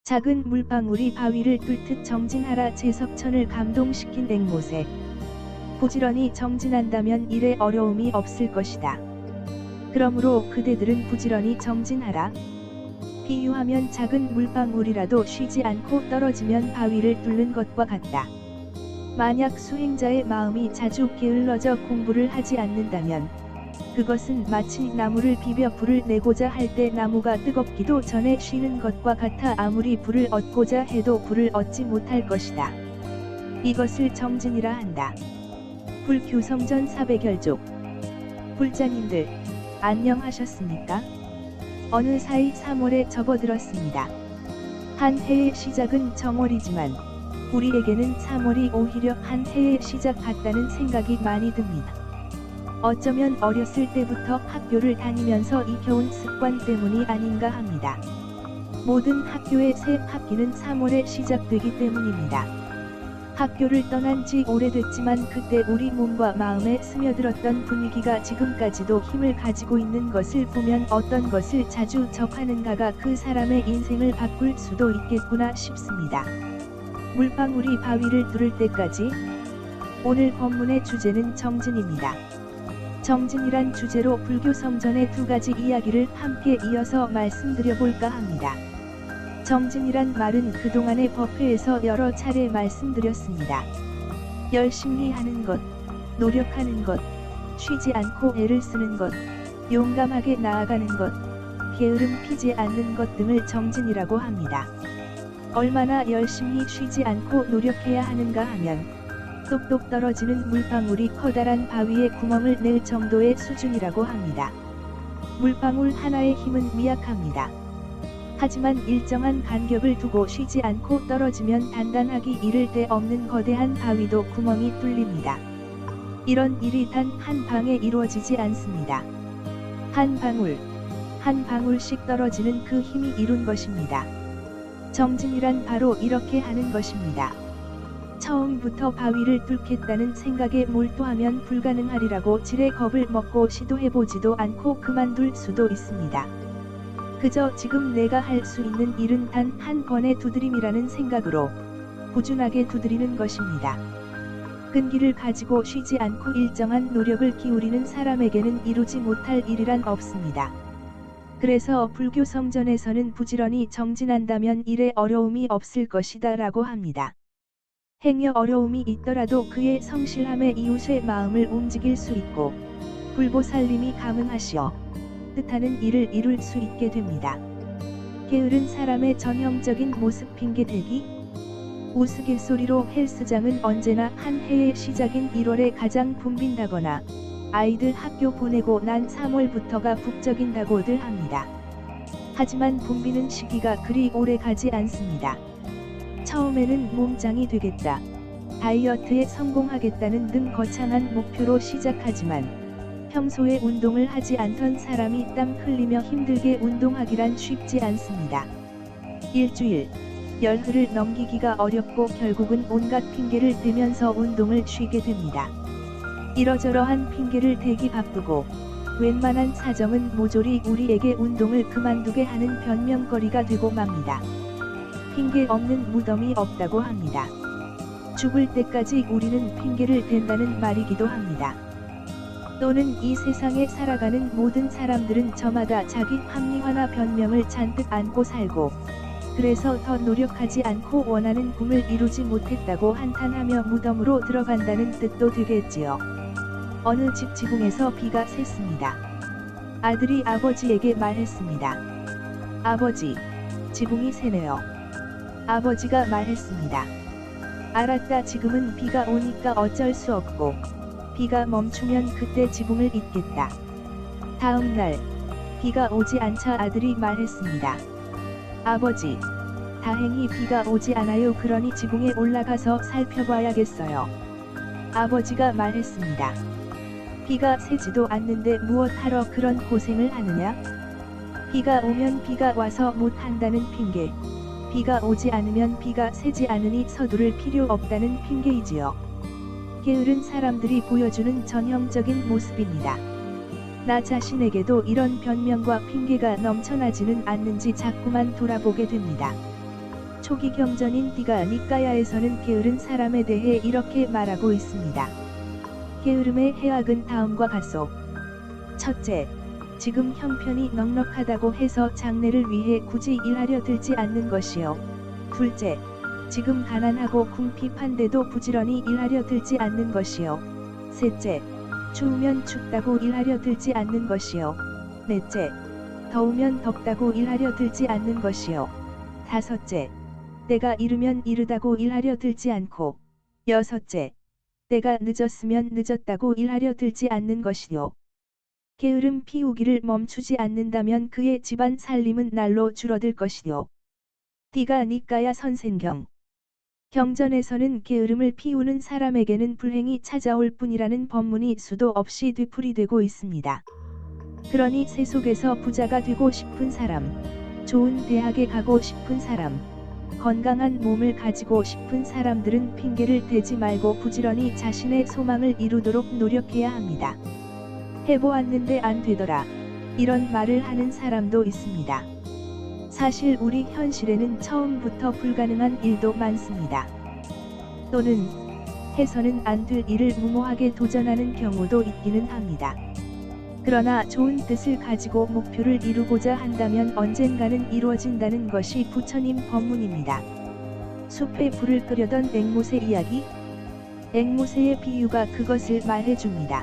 작은 물방울이 바위를 뚫듯 정진하라. 제석천을 감동시킨 앵모새. 부지런히 정진한다면 일에 어려움이 없을 것이다. 그러므로 그대들은 부지런히 정진하라. 비유하면 작은 물방울이라도 쉬지 않고 떨어지면 바위를 뚫는 것과 같다. 만약 수행자의 마음이 자주 게을러져 공부를 하지 않는다면 그것은 마치 나무를 비벼 불을 내고자 할 때 나무가 뜨겁기도 전에 쉬는 것과 같아 아무리 불을 얻고자 해도 불을 얻지 못할 것이다. 이것을 정진이라 한다. 불교성전 400열족. 불자님들, 안녕하셨습니까? 어느 사이 3월에 접어들었습니다. 한 해의 시작은 정월이지만 우리에게는 3월이 오히려 한 해의 시작 같다는 생각이 많이 듭니다. 어쩌면 어렸을 때부터 학교를 다니면서 익혀온 습관 때문이 아닌가 합니다. 모든 학교의 새 학기는 3월에 시작되기 때문입니다. 학교를 떠난 지 오래됐지만 그때 우리 몸과 마음에 스며들었던 분위기가 지금까지도 힘을 가지고 있는 것을 보면 어떤 것을 자주 접하는가가 그 사람의 인생을 바꿀 수도 있겠구나 싶습니다. 물방울이 바위를 뚫을 때까지. 오늘 법문의 주제는 정진입니다. 정진이란 주제로 불교 성전의 두 가지 이야기를 함께 이어서 말씀드려볼까 합니다. 정진이란 말은 그동안의 법회에서 여러 차례 말씀드렸습니다. 열심히 하는 것, 노력하는 것, 쉬지 않고 애를 쓰는 것, 용감하게 나아가는 것, 게으름 피지 않는 것 등을 정진이라고 합니다. 얼마나 열심히 쉬지 않고 노력해야 하는가 하면 똑똑 떨어지는 물방울이 커다란 바위에 구멍을 낼 정도의 수준이라고 합니다. 물방울 하나의 힘은 미약합니다. 하지만 일정한 간격을 두고 쉬지 않고 떨어지면 단단하기 이를 데 없는 거대한 바위도 구멍이 뚫립니다. 이런 일이 단 한 방에 이루어지지 않습니다. 한 방울, 한 방울씩 떨어지는 그 힘이 이룬 것입니다. 정진이란 바로 이렇게 하는 것입니다. 처음부터 바위를 뚫겠다는 생각에 몰두하면 불가능하리라고 지레 겁을 먹고 시도해보지도 않고 그만둘 수도 있습니다. 그저 지금 내가 할 수 있는 일은 단 한 번의 두드림이라는 생각으로 꾸준하게 두드리는 것입니다. 끈기를 가지고 쉬지 않고 일정한 노력을 기울이는 사람에게는 이루지 못할 일이란 없습니다. 그래서 불교 성전에서는 부지런히 정진한다면 일에 어려움이 없을 것이다 라고 합니다. 행여 어려움이 있더라도 그의 성실함에 이웃의 마음을 움직일 수 있고 불보살님이 감응하시어 뜻하는 일을 이룰 수 있게 됩니다. 게으른 사람의 전형적인 모습 핑계대기. 우스갯소리로 헬스장은 언제나 한 해의 시작인 1월에 가장 붐빈다거나 아이들 학교 보내고 난 3월부터가 북적인다고들 합니다. 하지만 붐비는 시기가 그리 오래 가지 않습니다. 처음에는 몸짱이 되겠다, 다이어트에 성공하겠다는 등 거창한 목표로 시작하지만 평소에 운동을 하지 않던 사람이 땀 흘리며 힘들게 운동하기란 쉽지 않습니다. 일주일, 열흘을 넘기기가 어렵고 결국은 온갖 핑계를 대면서 운동을 쉬게 됩니다. 이러저러한 핑계를 대기 바쁘고 웬만한 사정은 모조리 우리에게 운동을 그만두게 하는 변명거리가 되고 맙니다. 핑계 없는 무덤이 없다고 합니다. 죽을 때까지 우리는 핑계를 댄다는 말이기도 합니다. 또는 이 세상에 살아가는 모든 사람들은 저마다 자기 합리화나 변명을 잔뜩 안고 살고 그래서 더 노력하지 않고 원하는 꿈을 이루지 못했다고 한탄하며 무덤으로 들어간다는 뜻도 되겠지요. 어느 집 지붕에서 비가 샜습니다. 아들이 아버지에게 말했습니다. 아버지, 지붕이 새네요. 아버지가 말했습니다. 알았다. 지금은 비가 오니까 어쩔 수 없고 비가 멈추면 그때 지붕을 잇겠다. 다음 날 비가 오지 않자 아들이 말했습니다. 아버지, 다행히 비가 오지 않아요. 그러니 지붕에 올라가서 살펴봐야겠어요. 아버지가 말했습니다. 비가 새지도 않는데 무엇하러 그런 고생을 하느냐? 비가 오면 비가 와서 못한다는 핑계, 비가 오지 않으면 비가 새지 않으니 서두를 필요 없다는 핑계이지요. 게으른 사람들이 보여주는 전형적인 모습입니다. 나 자신에게도 이런 변명과 핑계가 넘쳐나지는 않는지 자꾸만 돌아보게 됩니다. 초기 경전인 디가 니까야에서는 게으른 사람에 대해 이렇게 말하고 있습니다. 게으름의 해악은 다음과 같소. 첫째, 지금 형편이 넉넉하다고 해서 장래를 위해 굳이 일하려 들지 않는 것이요. 둘째, 지금 가난하고 궁핍한데도 부지런히 일하려 들지 않는 것이요. 셋째, 추우면 춥다고 일하려 들지 않는 것이요. 넷째, 더우면 덥다고 일하려 들지 않는 것이요. 다섯째, 때가 이르면 이르다고 일하려 들지 않고. 여섯째, 때가 늦었으면 늦었다고 일하려 들지 않는 것이요. 게으름 피우기를 멈추지 않는다면 그의 집안 살림은 날로 줄어들 것이요. 디가 니까야 선생경. 경전에서는 게으름을 피우는 사람에게는 불행이 찾아올 뿐이라는 법문이 수도 없이 되풀이되고 있습니다. 그러니 세속에서 부자가 되고 싶은 사람, 좋은 대학에 가고 싶은 사람, 건강한 몸을 가지고 싶은 사람들은 핑계를 대지 말고 부지런히 자신의 소망을 이루도록 노력해야 합니다. 해보았는데 안 되더라. 이런 말을 하는 사람도 있습니다. 사실 우리 현실에는 처음부터 불가능한 일도 많습니다. 또는 해서는 안 될 일을 무모하게 도전하는 경우도 있기는 합니다. 그러나 좋은 뜻을 가지고 목표를 이루고자 한다면 언젠가는 이루어진다는 것이 부처님 법문입니다. 숲에 불을 끄려던 앵무새 이야기? 앵무새의 비유가 그것을 말해줍니다.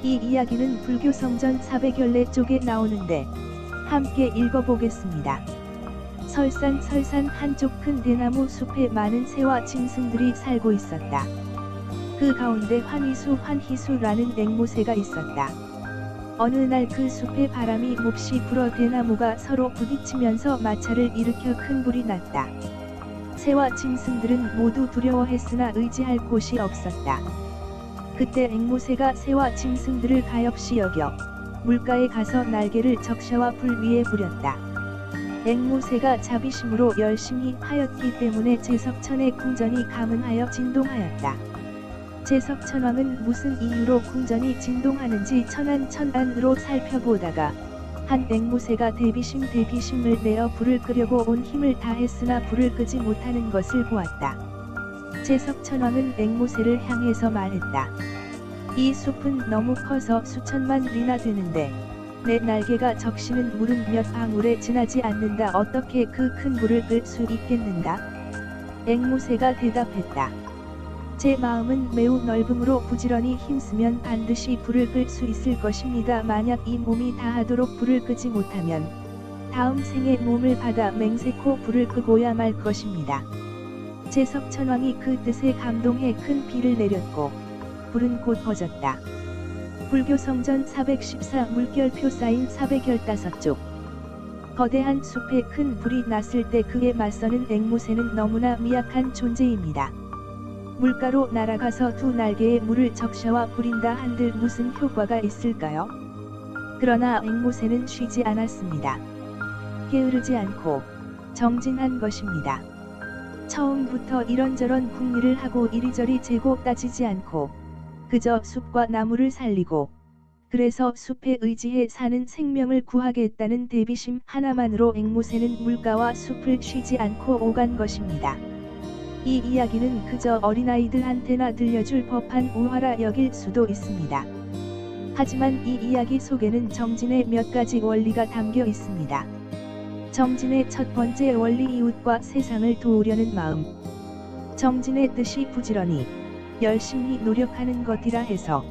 이 이야기는 불교 성전 400열례 쪽에 나오는데 함께 읽어보겠습니다. 설산 한쪽 큰 대나무 숲에 많은 새와 짐승들이 살고 있었다. 그 가운데 환희수라는 앵무새가 있었다. 어느 날 그 숲에 바람이 몹시 불어 대나무가 서로 부딪히면서 마찰을 일으켜 큰 불이 났다. 새와 짐승들은 모두 두려워했으나 의지할 곳이 없었다. 그때 앵무새가 새와 짐승들을 가엾이 여겨 물가에 가서 날개를 적셔와 불 위에 부렸다. 앵무새가 자비심으로 열심히 하였기 때문에 제석천의 궁전이 감흥하여 진동하였다. 제석천왕은 무슨 이유로 궁전이 진동하는지 천안으로 살펴보다가 한 앵무새가 대비심을 내어 불을 끄려고 온 힘을 다했으나 불을 끄지 못하는 것을 보았다. 제석천왕은 앵무새를 향해서 말했다. 이 숲은 너무 커서 수천만 리나 되는데 내 날개가 적시는 물은 몇 방울에 지나지 않는다. 어떻게 그 큰 불을 끌 수 있겠는가? 앵무새가 대답했다. 제 마음은 매우 넓음으로 부지런히 힘쓰면 반드시 불을 끌 수 있을 것입니다. 만약 이 몸이 다하도록 불을 끄지 못하면 다음 생에 몸을 받아 맹세코 불을 끄고야 말 것입니다. 제석천왕이 그 뜻에 감동해 큰 비를 내렸고 불은 곧 꺼졌다. 불교 성전 414 물결표 쌓인 415쪽. 거대한 숲에 큰 불이 났을 때 그에 맞서는 앵무새는 너무나 미약한 존재입니다. 물가로 날아가서 두 날개에 물을 적셔와 부린다 한들 무슨 효과가 있을까요? 그러나 앵무새는 쉬지 않았습니다. 게으르지 않고 정진한 것입니다. 처음부터 이런저런 궁리를 하고 이리저리 재고 따지지 않고 그저 숲과 나무를 살리고 그래서 숲에 의지해 사는 생명을 구하겠다는 대비심 하나만으로 앵무새는 물가와 숲을 쉬지 않고 오간 것입니다. 이 이야기는 그저 어린아이들한테나 들려줄 법한 우화라 여길 수도 있습니다. 하지만 이 이야기 속에는 정진의 몇 가지 원리가 담겨 있습니다. 정진의 첫 번째 원리, 이웃과 세상을 도우려는 마음. 정진의 뜻이 부지런히 열심히 노력하는 것이라 해서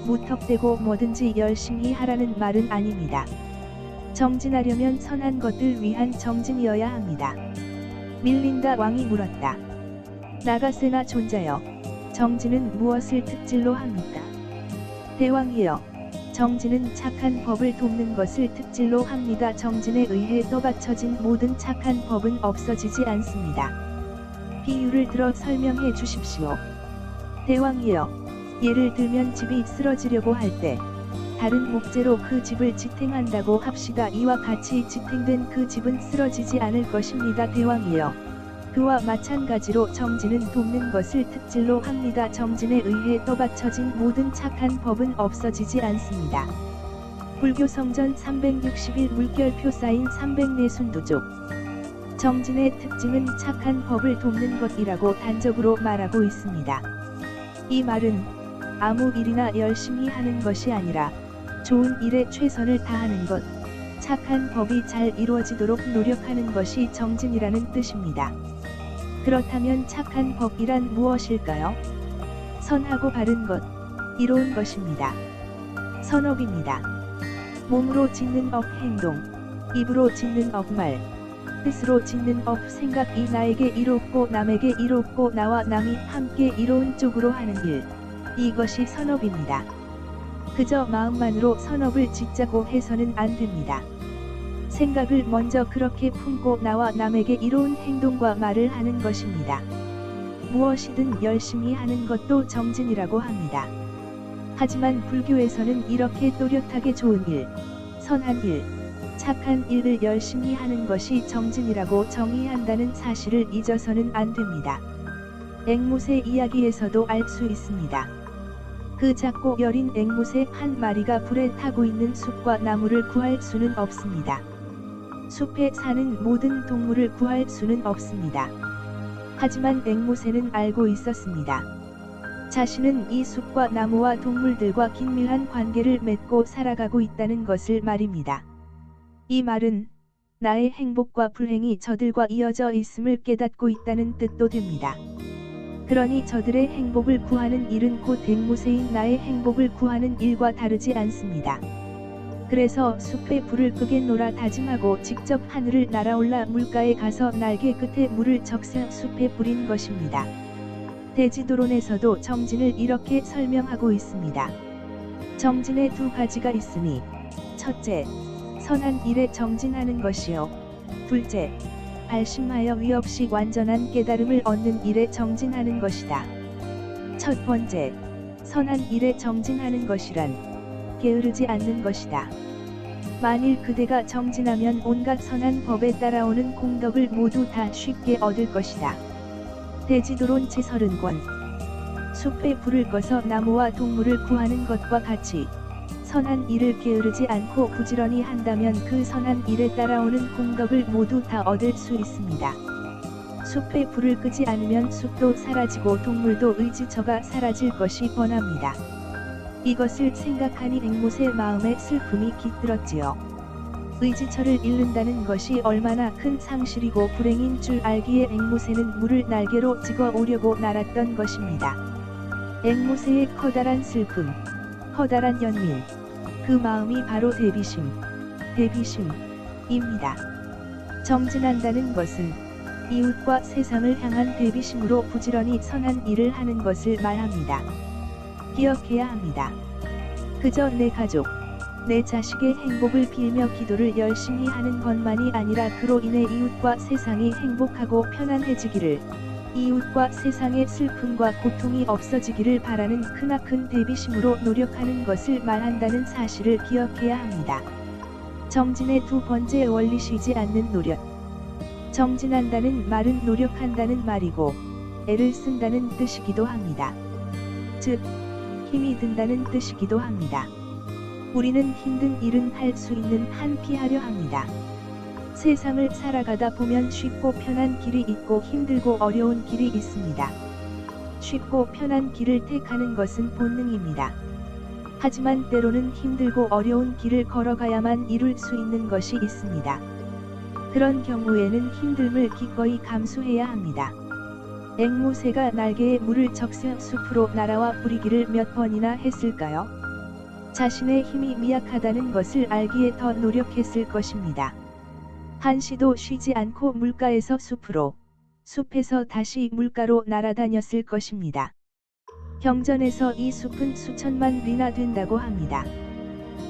무턱대고 뭐든지 열심히 하라는 말은 아닙니다. 정진하려면 선한 것들 위한 정진이어야 합니다. 밀린다 왕이 물었다. 나가세나 존자여, 정진은 무엇을 특질로 합니까? 대왕이여, 정진은 착한 법을 돕는 것을 특질로 합니다. 정진에 의해 떠받쳐진 모든 착한 법은 없어지지 않습니다. 비유를 들어 설명해 주십시오. 대왕이여, 예를 들면 집이 쓰러지려고 할 때 다른 목재로 그 집을 지탱한다고 합시다. 이와 같이 지탱된 그 집은 쓰러지지 않을 것입니다. 대왕이여, 그와 마찬가지로 정진은 돕는 것을 특질로 합니다. 정진에 의해 떠받쳐진 모든 착한 법은 없어지지 않습니다. 불교 성전 361 물결표 쌓인 304순두족. 정진의 특징은 착한 법을 돕는 것이라고 단적으로 말하고 있습니다. 이 말은 아무 일이나 열심히 하는 것이 아니라 좋은 일에 최선을 다하는 것, 착한 법이 잘 이루어지도록 노력하는 것이 정진이라는 뜻입니다. 그렇다면 착한 법이란 무엇일까요? 선하고 바른 것, 이로운 것입니다. 선업입니다. 몸으로 짓는 업 행동, 입으로 짓는 업 말, 뜻으로 짓는 업 생각이 나에게 이롭고 남에게 이롭고 나와 남이 함께 이로운 쪽으로 하는 일, 이것이 선업입니다. 그저 마음만으로 선업을 짓자고 해서는 안 됩니다. 생각을 먼저 그렇게 품고 나와 남에게 이로운 행동과 말을 하는 것입니다. 무엇이든 열심히 하는 것도 정진이라고 합니다. 하지만 불교에서는 이렇게 또렷하게 좋은 일, 선한 일, 착한 일을 열심히 하는 것이 정진이라고 정의한다는 사실을 잊어서는 안 됩니다. 앵무새 이야기에서도 알 수 있습니다. 그 작고 여린 앵무새 한 마리가 불에 타고 있는 숲과 나무를 구할 수는 없습니다. 숲에 사는 모든 동물을 구할 수는 없습니다. 하지만 앵무새는 알고 있었습니다. 자신은 이 숲과 나무와 동물들과 긴밀한 관계를 맺고 살아가고 있다는 것을 말입니다. 이 말은 나의 행복과 불행이 저들과 이어져 있음을 깨닫고 있다는 뜻도 됩니다. 그러니 저들의 행복을 구하는 일은 곧 앵무새인 나의 행복을 구하는 일과 다르지 않습니다. 그래서 숲에 불을 끄겠노라 다짐하고 직접 하늘을 날아올라 물가에 가서 날개 끝에 물을 적셔 숲에 뿌린 것입니다. 대지도론에서도 정진을 이렇게 설명하고 있습니다. 정진에 두 가지가 있으니, 첫째, 선한 일에 정진하는 것이요. 둘째, 발심하여 위 없이 완전한 깨달음을 얻는 일에 정진하는 것이다. 첫 번째, 선한 일에 정진하는 것이란 게으르지 않는 것이다. 만일 그대가 정진하면 온갖 선한 법에 따라오는 공덕을 모두 다 쉽게 얻을 것이다. 대지도론 제30권. 숲에 불을 꺼서 나무와 동물을 구하는 것과 같이 선한 일을 게으르지 않고 부지런히 한다면 그 선한 일에 따라오는 공덕을 모두 다 얻을 수 있습니다. 숲에 불을 끄지 않으면 숲도 사라지고 동물도 의지처가 사라질 것이 뻔합니다. 이것을 생각하니 앵무새 마음에 슬픔이 깃들었지요. 의지처를 잃는다는 것이 얼마나 큰 상실이고 불행인 줄 알기에 앵무새는 물을 날개로 찍어 오려고 날았던 것입니다. 앵무새의 커다란 슬픔, 커다란 연민, 그 마음이 바로 대비심입니다. 정진한다는 것은 이웃과 세상을 향한 대비심으로 부지런히 선한 일을 하는 것을 말합니다. 기억해야 합니다. 그저 내 가족, 내 자식의 행복을 빌며 기도를 열심히 하는 것만이 아니라 그로 인해 이웃과 세상이 행복하고 편안해지기를, 이웃과 세상의 슬픔과 고통이 없어지기를 바라는 크나큰 대비심으로 노력하는 것을 말한다는 사실을 기억해야 합니다. 정진의 두 번째 원리 쉬지 않는 노력. 정진한다는 말은 노력한다는 말이고 애를 쓴다는 뜻이기도 합니다. 즉, 힘이 든다는 뜻이기도 합니다. 우리는 힘든 일은 할 수 있는 한 피하려 합니다. 세상을 살아가다 보면 쉽고 편한 길이 있고 힘들고 어려운 길이 있습니다. 쉽고 편한 길을 택하는 것은 본능입니다. 하지만 때로는 힘들고 어려운 길을 걸어가야만 이룰 수 있는 것이 있습니다. 그런 경우에는 힘듦을 기꺼이 감수해야 합니다. 앵무새가 날개에 물을 적셔 숲으로 날아와 뿌리기를 몇 번이나 했을까요? 자신의 힘이 미약하다는 것을 알기에 더 노력했을 것입니다. 한시도 쉬지 않고 물가에서 숲으로, 숲에서 다시 물가로 날아다녔을 것입니다. 경전에서 이 숲은 수천만 리나 된다고 합니다.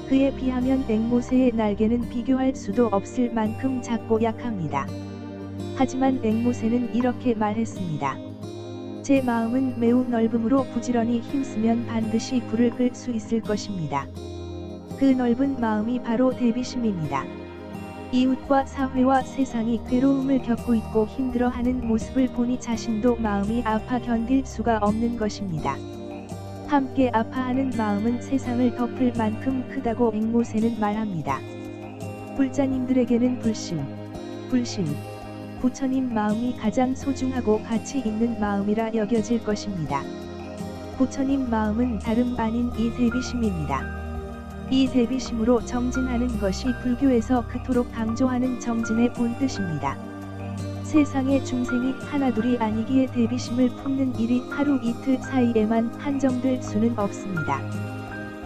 그에 비하면 앵무새의 날개는 비교할 수도 없을 만큼 작고 약합니다. 하지만 앵무새는 이렇게 말했습니다. 제 마음은 매우 넓으므로 부지런히 힘쓰면 반드시 불을 끌 수 있을 것입니다. 그 넓은 마음이 바로 대비심입니다. 이웃과 사회와 세상이 괴로움을 겪고 있고 힘들어하는 모습을 보니 자신도 마음이 아파 견딜 수가 없는 것입니다. 함께 아파하는 마음은 세상을 덮을 만큼 크다고 앵무새는 말합니다. 불자님들에게는 불심, 부처님 마음이 가장 소중하고 가치 있는 마음이라 여겨질 것입니다. 부처님 마음은 다름 아닌 이 대비심입니다. 이 대비심으로 정진하는 것이 불교에서 그토록 강조하는 정진의 본뜻입니다. 세상의 중생이 하나둘이 아니기에 대비심을 품는 일이 하루 이틀 사이에만 한정될 수는 없습니다.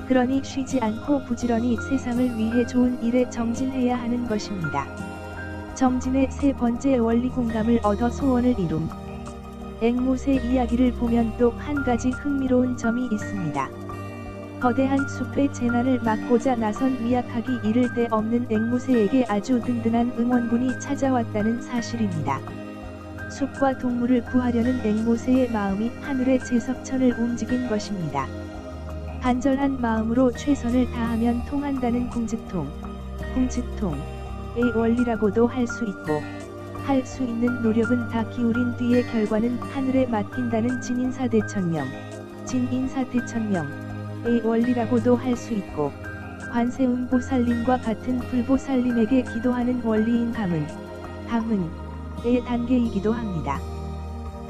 그러니 쉬지 않고 부지런히 세상을 위해 좋은 일에 정진해야 하는 것입니다. 정진의 세 번째 원리 공감을 얻어 소원을 이룸. 앵무새 이야기를 보면 또 한 가지 흥미로운 점이 있습니다. 거대한 숲의 재난을 막고자 나선 미약하기 이를 데 없는 앵무새에게 아주 든든한 응원군이 찾아왔다는 사실입니다. 숲과 동물을 구하려는 앵무새의 마음이 하늘의 제석천을 움직인 것입니다. 간절한 마음으로 최선을 다하면 통한다는 궁즉통의 원리라고도 할 수 있고, 할 수 있는 노력은 다 기울인 뒤의 결과는 하늘에 맡긴다는 진인사대천명의 원리라고도 할 수 있고, 관세음보살님과 같은 불보살님에게 기도하는 원리인 감은의 단계이기도 합니다.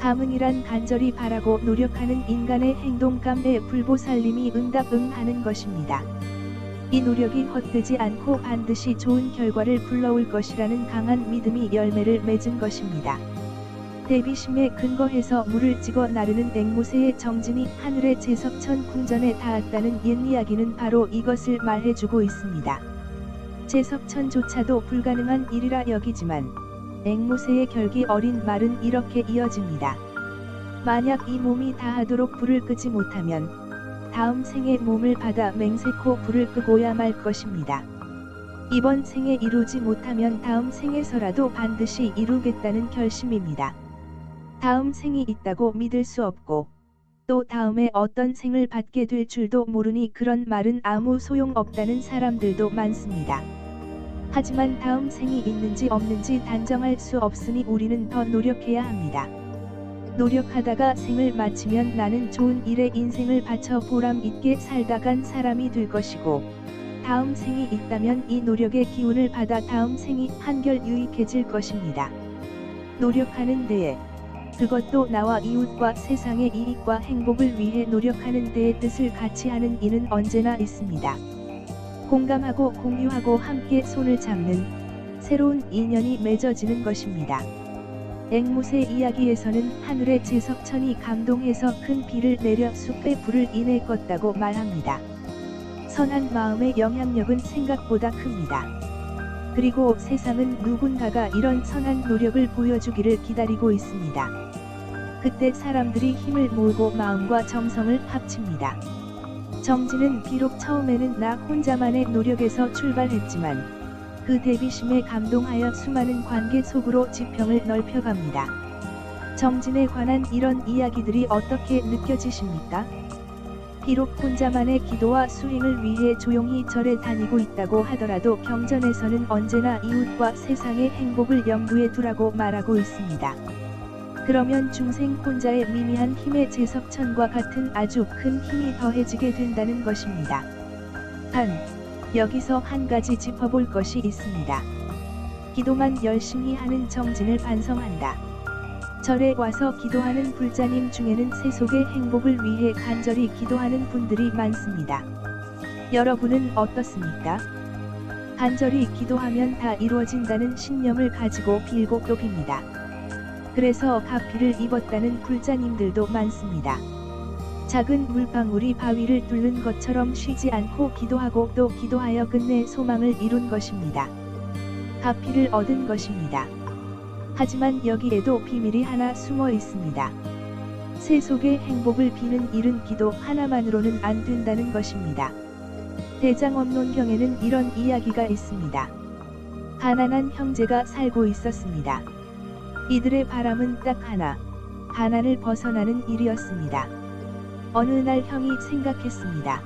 감은이란 간절히 바라고 노력하는 인간의 행동감에 불보살님이 응답응하는 것입니다. 이 노력이 헛되지 않고 반드시 좋은 결과를 불러올 것이라는 강한 믿음이 열매를 맺은 것입니다. 대비심에 근거해서 물을 찍어 나르는 앵무새의 정진이 하늘의 제석천 궁전에 닿았다는 옛이야기는 바로 이것을 말해주고 있습니다. 제석천조차도 불가능한 일이라 여기지만 앵무새의 결기 어린 말은 이렇게 이어집니다. 만약 이 몸이 다하도록 불을 끄지 못하면 다음 생에 몸을 받아 맹세코 불을 끄고야 말 것입니다. 이번 생에 이루지 못하면 다음 생에서라도 반드시 이루겠다는 결심입니다. 다음 생이 있다고 믿을 수 없고, 또 다음에 어떤 생을 받게 될 줄도 모르니 그런 말은 아무 소용없다는 사람들도 많습니다. 하지만 다음 생이 있는지 없는지 단정할 수 없으니 우리는 더 노력해야 합니다. 노력하다가 생을 마치면 나는 좋은 일에 인생을 바쳐 보람 있게 살다 간 사람이 될 것이고, 다음 생이 있다면 이 노력의 기운을 받아 다음 생이 한결 유익해질 것입니다. 노력하는 데에, 그것도 나와 이웃과 세상의 이익과 행복을 위해 노력하는 데에 뜻을 같이 하는 이는 언제나 있습니다. 공감하고 공유하고 함께 손을 잡는 새로운 인연이 맺어지는 것입니다. 앵무새 이야기에서는 하늘의 제석천이 감동해서 큰 비를 내려 숲에 불을 인해 껐다고 말합니다. 선한 마음의 영향력은 생각보다 큽니다. 그리고 세상은 누군가가 이런 선한 노력을 보여주기를 기다리고 있습니다. 그때 사람들이 힘을 모으고 마음과 정성을 합칩니다. 정진은 비록 처음에는 나 혼자만의 노력에서 출발했지만 그 대비심에 감동하여 수많은 관계 속으로 지평을 넓혀갑니다. 정진에 관한 이런 이야기들이 어떻게 느껴지십니까? 비록 혼자만의 기도와 수행을 위해 조용히 절에 다니고 있다고 하더라도 경전에서는 언제나 이웃과 세상의 행복을 염두에 두라고 말하고 있습니다. 그러면 중생 혼자의 미미한 힘의 제석천과 같은 아주 큰 힘이 더해지게 된다는 것입니다. 여기서 한 가지 짚어볼 것이 있습니다. 기도만 열심히 하는 정진을 반성한다. 절에 와서 기도하는 불자님 중에는 세속의 행복을 위해 간절히 기도하는 분들이 많습니다. 여러분은 어떻습니까? 간절히 기도하면 다 이루어진다는 신념을 가지고 빌고 또 빕니다. 그래서 가피를 입었다는 불자님들도 많습니다. 작은 물방울이 바위를 뚫는 것처럼 쉬지 않고 기도하고 또 기도하여 끝내 소망을 이룬 것입니다. 가피를 얻은 것입니다. 하지만 여기에도 비밀이 하나 숨어 있습니다. 세속의 행복을 비는 일은 기도 하나만으로는 안 된다는 것입니다. 대장엄론경에는 이런 이야기가 있습니다. 가난한 형제가 살고 있었습니다. 이들의 바람은 딱 하나, 가난을 벗어나는 일이었습니다. 어느 날 형이 생각했습니다.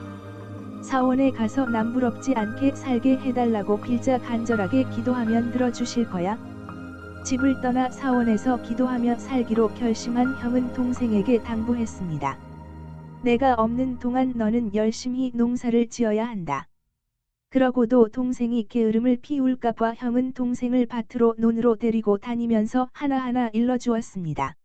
사원에 가서 남부럽지 않게 살게 해달라고 빌자 간절하게 기도하면 들어주실 거야? 집을 떠나 사원에서 기도하며 살기로 결심한 형은 동생에게 당부했습니다. 내가 없는 동안 너는 열심히 농사를 지어야 한다. 그러고도 동생이 게으름을 피울까봐 형은 동생을 밭으로 논으로 데리고 다니면서 하나하나 일러주었습니다.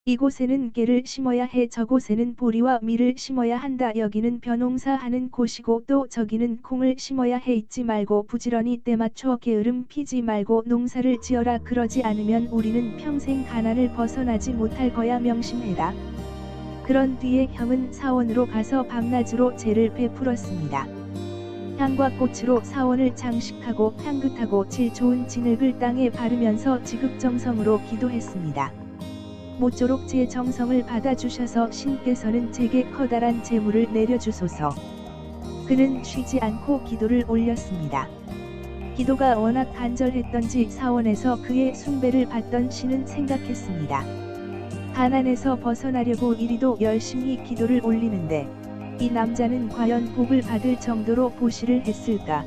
이곳에는 깨를 심어야 해, 저곳에는 보리와 밀을 심어야 한다, 여기는 벼농사 하는 곳이고 또 저기는 콩을 심어야 해, 잊지 말고 부지런히 때 맞춰 게으름 피지 말고 농사를 지어라, 그러지 않으면 우리는 평생 가난을 벗어나지 못할 거야, 명심해라. 그런 뒤에 형은 사원으로 가서 밤낮으로 제를 베풀었습니다. 향과 꽃으로 사원을 장식하고 향긋하고 질 좋은 진흙을 땅에 바르면서 지극정성으로 기도했습니다. 모쪼록 제 정성을 받아주셔서 신께서는 제게 커다란 재물을 내려주소서. 그는 쉬지 않고 기도를 올렸습니다. 기도가 워낙 간절했던지 사원에서 그의 숭배를 받던 신은 생각했습니다. 가난에서 벗어나려고 이리도 열심히 기도를 올리는데 이 남자는 과연 복을 받을 정도로 보시를 했을까?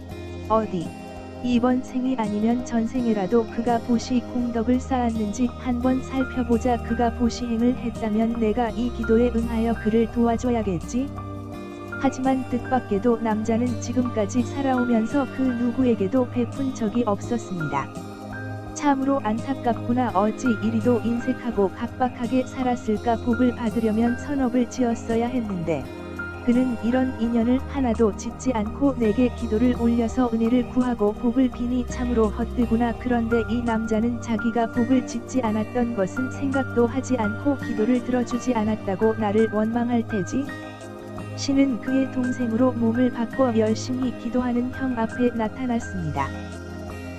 어디? 이번 생이 아니면 전생에라도 그가 보시 공덕을 쌓았는지 한번 살펴보자. 그가 보시행을 했다면 내가 이 기도에 응하여 그를 도와줘야겠지? 하지만 뜻밖에도 남자는 지금까지 살아오면서 그 누구에게도 베푼 적이 없었습니다. 참으로 안타깝구나. 어찌 이리도 인색하고 각박하게 살았을까? 복을 받으려면 선업을 지었어야 했는데 그는 이런 인연을 하나도 짓지 않고 내게 기도를 올려서 은혜를 구하고 복을 비니 참으로 헛되구나. 그런데 이 남자는 자기가 복을 짓지 않았던 것은 생각도 하지 않고 기도를 들어주지 않았다고 나를 원망할 테지? 신은 그의 동생으로 몸을 바꿔 열심히 기도하는 형 앞에 나타났습니다.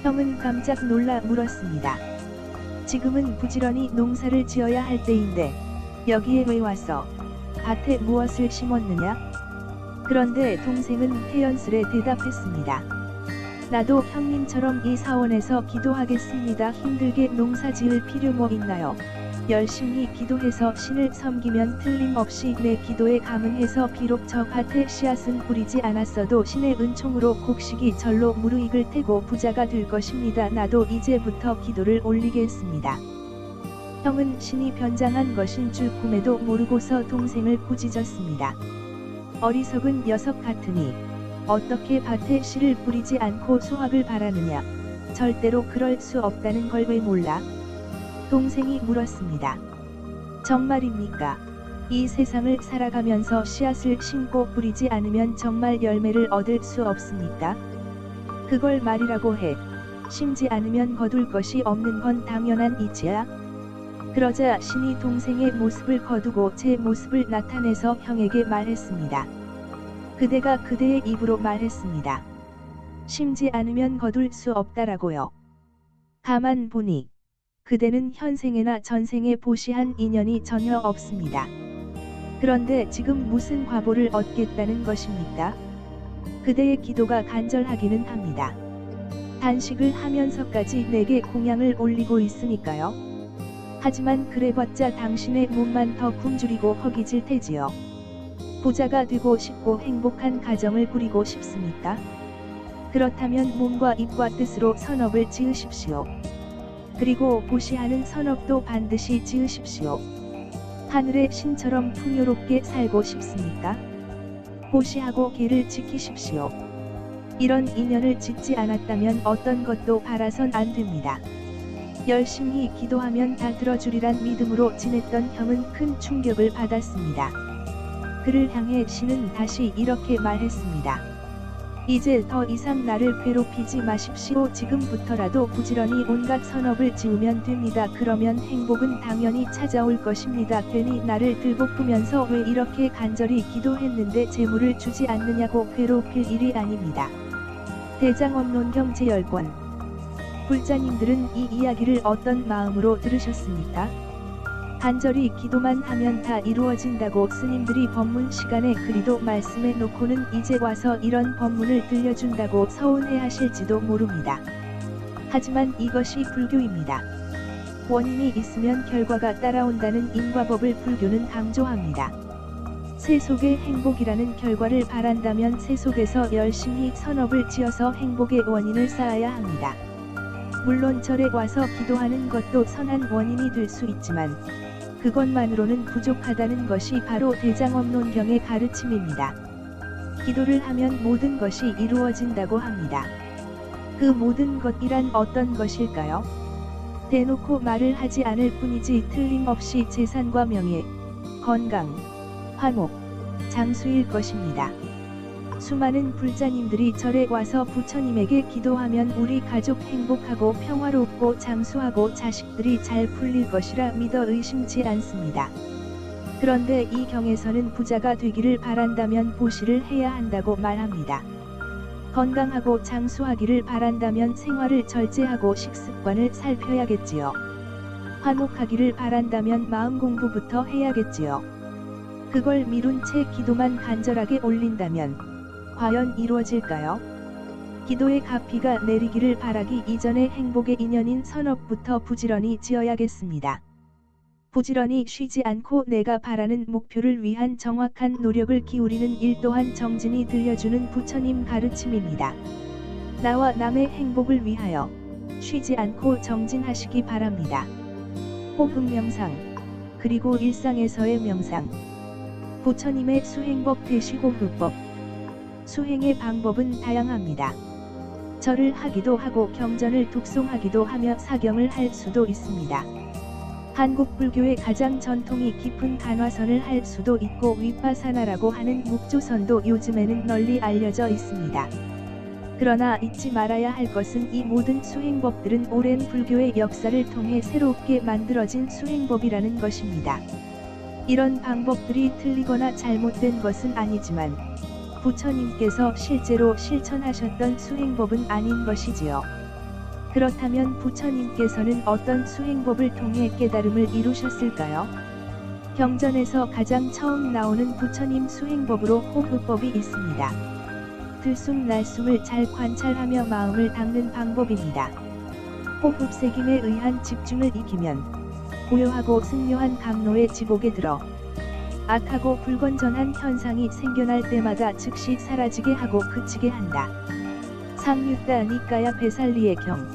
형은 깜짝 놀라 물었습니다. 지금은 부지런히 농사를 지어야 할 때인데 여기에 왜 왔어? 밭에 무엇을 심었느냐? 그런데 동생은 태연스레 대답했습니다. 나도 형님처럼 이 사원에서 기도하겠습니다. 힘들게 농사 지을 필요 뭐 있나요? 열심히 기도해서 신을 섬기면 틀림없이 내 기도에 감응해서 비록 저 밭에 씨앗은 뿌리지 않았어도 신의 은총으로 곡식이 절로 무르익을 테고 부자가 될 것입니다. 나도 이제부터 기도를 올리겠습니다. 형은 신이 변장한 것인 줄 꿈에도 모르고서 동생을 꾸짖었습니다. 어리석은 녀석 같으니 어떻게 밭에 씨를 뿌리지 않고 수확을 바라느냐? 절대로 그럴 수 없다는 걸 왜 몰라? 동생이 물었습니다. 정말입니까? 이 세상을 살아가면서 씨앗을 심고 뿌리지 않으면 정말 열매를 얻을 수 없습니까? 그걸 말이라고 해. 심지 않으면 거둘 것이 없는 건 당연한 이치야. 그러자 신이 동생의 모습을 거두고 제 모습을 나타내서 형에게 말했습니다. 그대가 그대의 입으로 말했습니다. 심지 않으면 거둘 수 없다라고요. 가만 보니 그대는 현생에나 전생에 보시한 인연이 전혀 없습니다. 그런데 지금 무슨 과보를 얻겠다는 것입니까? 그대의 기도가 간절하기는 합니다. 단식을 하면서까지 내게 공양을 올리고 있으니까요. 하지만 그래봤자 당신의 몸만 더 굶주리고 허기질 테지요. 부자가 되고 싶고 행복한 가정을 꾸리고 싶습니까? 그렇다면 몸과 입과 뜻으로 선업을 지으십시오. 그리고 보시하는 선업도 반드시 지으십시오. 하늘의 신처럼 풍요롭게 살고 싶습니까? 보시하고 계를 지키십시오. 이런 인연을 짓지 않았다면 어떤 것도 바라선 안 됩니다. 열심히 기도하면 다 들어주리란 믿음으로 지냈던 형은 큰 충격을 받았습니다. 그를 향해 신은 다시 이렇게 말했습니다. 이제 더 이상 나를 괴롭히지 마십시오. 지금부터라도 부지런히 온갖 선업을 지으면 됩니다. 그러면 행복은 당연히 찾아올 것입니다. 괜히 나를 들볶으면서 왜 이렇게 간절히 기도했는데 재물을 주지 않느냐고 괴롭힐 일이 아닙니다. 대장엄론경 제10권. 불자님들은 이 이야기를 어떤 마음으로 들으셨습니까? 간절히 기도만 하면 다 이루어진다고 스님들이 법문 시간에 그리도 말씀해 놓고는 이제 와서 이런 법문을 들려준다고 서운해 하실지도 모릅니다. 하지만 이것이 불교입니다. 원인이 있으면 결과가 따라온다는 인과법을 불교는 강조합니다. 세속의 행복이라는 결과를 바란다면 세속에서 열심히 선업을 지어서 행복의 원인을 쌓아야 합니다. 물론 절에 와서 기도하는 것도 선한 원인이 될 수 있지만 그것만으로는 부족하다는 것이 바로 대장엄론경의 가르침입니다. 기도를 하면 모든 것이 이루어진다고 합니다. 그 모든 것이란 어떤 것일까요? 대놓고 말을 하지 않을 뿐이지 틀림없이 재산과 명예, 건강, 화목, 장수일 것입니다. 수많은 불자님들이 절에 와서 부처님에게 기도하면 우리 가족 행복하고 평화롭고 장수하고 자식들이 잘 풀릴 것이라 믿어 의심치 않습니다. 그런데 이 경에서는 부자가 되기를 바란다면 보시를 해야 한다고 말합니다. 건강하고 장수하기를 바란다면 생활을 절제하고 식습관을 살펴야겠지요. 화목하기를 바란다면 마음 공부부터 해야겠지요. 그걸 미룬 채 기도만 간절하게 올린다면 과연 이루어질까요? 기도의 가피가 내리기를 바라기 이전에 행복의 인연인 선업부터 부지런히 지어야겠습니다. 부지런히 쉬지 않고 내가 바라는 목표를 위한 정확한 노력을 기울이는 일 또한 정진이 들려주는 부처님 가르침입니다. 나와 남의 행복을 위하여 쉬지 않고 정진하시기 바랍니다. 호흡 명상, 그리고 일상에서의 명상. 부처님의 수행법 대시호흡법. 수행의 방법은 다양합니다. 절을 하기도 하고 경전을 독송하기도 하며 사경을 할 수도 있습니다. 한국 불교의 가장 전통이 깊은 간화선을 할 수도 있고 위파사나라고 하는 묵조선도 요즘에는 널리 알려져 있습니다. 그러나 잊지 말아야 할 것은 이 모든 수행법들은 오랜 불교의 역사를 통해 새롭게 만들어진 수행법이라는 것입니다. 이런 방법들이 틀리거나 잘못된 것은 아니지만 부처님께서 실제로 실천하셨던 수행법은 아닌 것이지요. 그렇다면 부처님께서는 어떤 수행법을 통해 깨달음을 이루셨을까요? 경전에서 가장 처음 나오는 부처님 수행법으로 호흡법이 있습니다. 들숨 날숨을 잘 관찰하며 마음을 닦는 방법입니다. 호흡 새김에 의한 집중을 이기면 고요하고 승려한 강로의 지복에 들어 악하고 불건전한 현상이 생겨날 때마다 즉시 사라지게 하고 그치게 한다. 상육다 니까야 베살리의 경.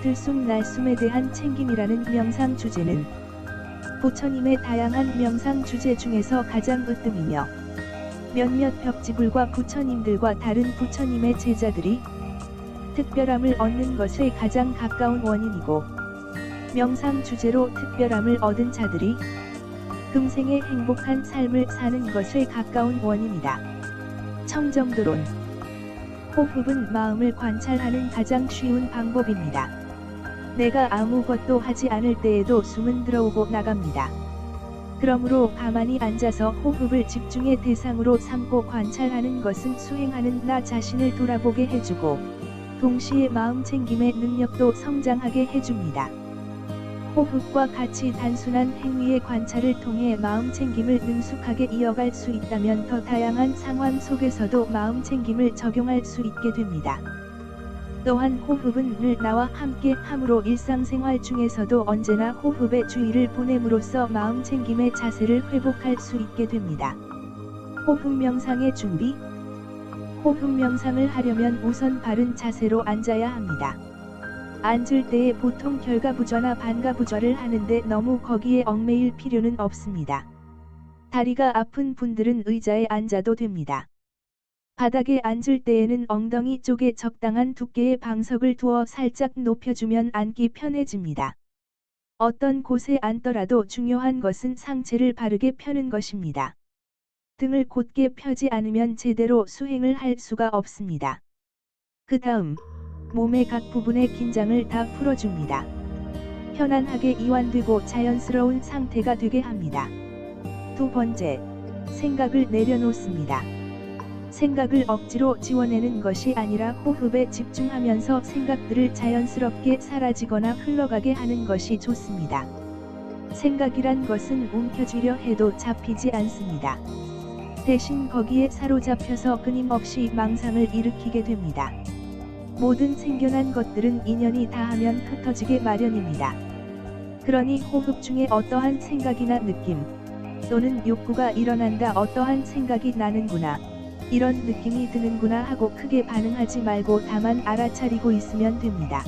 들숨 날숨에 대한 챙김이라는 명상 주제는 부처님의 다양한 명상 주제 중에서 가장 으뜸이며 몇몇 벽지불과 부처님들과 다른 부처님의 제자들이 특별함을 얻는 것에 가장 가까운 원인이고 명상 주제로 특별함을 얻은 자들이 금생의 행복한 삶을 사는 것에 가까운 원인이다. 청정도론. 호흡은 마음을 관찰하는 가장 쉬운 방법입니다. 내가 아무것도 하지 않을 때에도 숨은 들어오고 나갑니다. 그러므로 가만히 앉아서 호흡을 집중의 대상으로 삼고 관찰하는 것은 수행하는 나 자신을 돌아보게 해주고 동시에 마음 챙김의 능력도 성장하게 해줍니다. 호흡과 같이 단순한 행위의 관찰을 통해 마음 챙김을 능숙하게 이어갈 수 있다면 더 다양한 상황 속에서도 마음 챙김을 적용할 수 있게 됩니다. 또한 호흡은 늘 나와 함께 함으로 일상생활 중에서도 언제나 호흡에 주의를 보냄으로써 마음 챙김의 자세를 회복할 수 있게 됩니다. 호흡 명상의 준비. 호흡 명상을 하려면 우선 바른 자세로 앉아야 합니다. 앉을 때에 보통 결가부좌나 반가부좌를 하는데 너무 거기에 얽매일 필요는 없습니다. 다리가 아픈 분들은 의자에 앉아도 됩니다. 바닥에 앉을 때에는 엉덩이 쪽에 적당한 두께의 방석을 두어 살짝 높여주면 앉기 편해집니다. 어떤 곳에 앉더라도 중요한 것은 상체를 바르게 펴는 것입니다. 등을 곧게 펴지 않으면 제대로 수행을 할 수가 없습니다. 그 다음 몸의 각 부분의 긴장을 다 풀어줍니다. 편안하게 이완되고 자연스러운 상태가 되게 합니다. 두 번째, 생각을 내려놓습니다. 생각을 억지로 지워내는 것이 아니라 호흡에 집중하면서 생각들을 자연스럽게 사라지거나 흘러가게 하는 것이 좋습니다. 생각이란 것은 움켜쥐려 해도 잡히지 않습니다. 대신 거기에 사로잡혀서 끊임없이 망상을 일으키게 됩니다. 모든 생겨난 것들은 인연이 닿으면 흩어지게 마련입니다. 그러니 호흡 중에 어떠한 생각이나 느낌 또는 욕구가 일어난다, 어떠한 생각이 나는구나, 이런 느낌이 드는구나 하고 크게 반응하지 말고 다만 알아차리고 있으면 됩니다.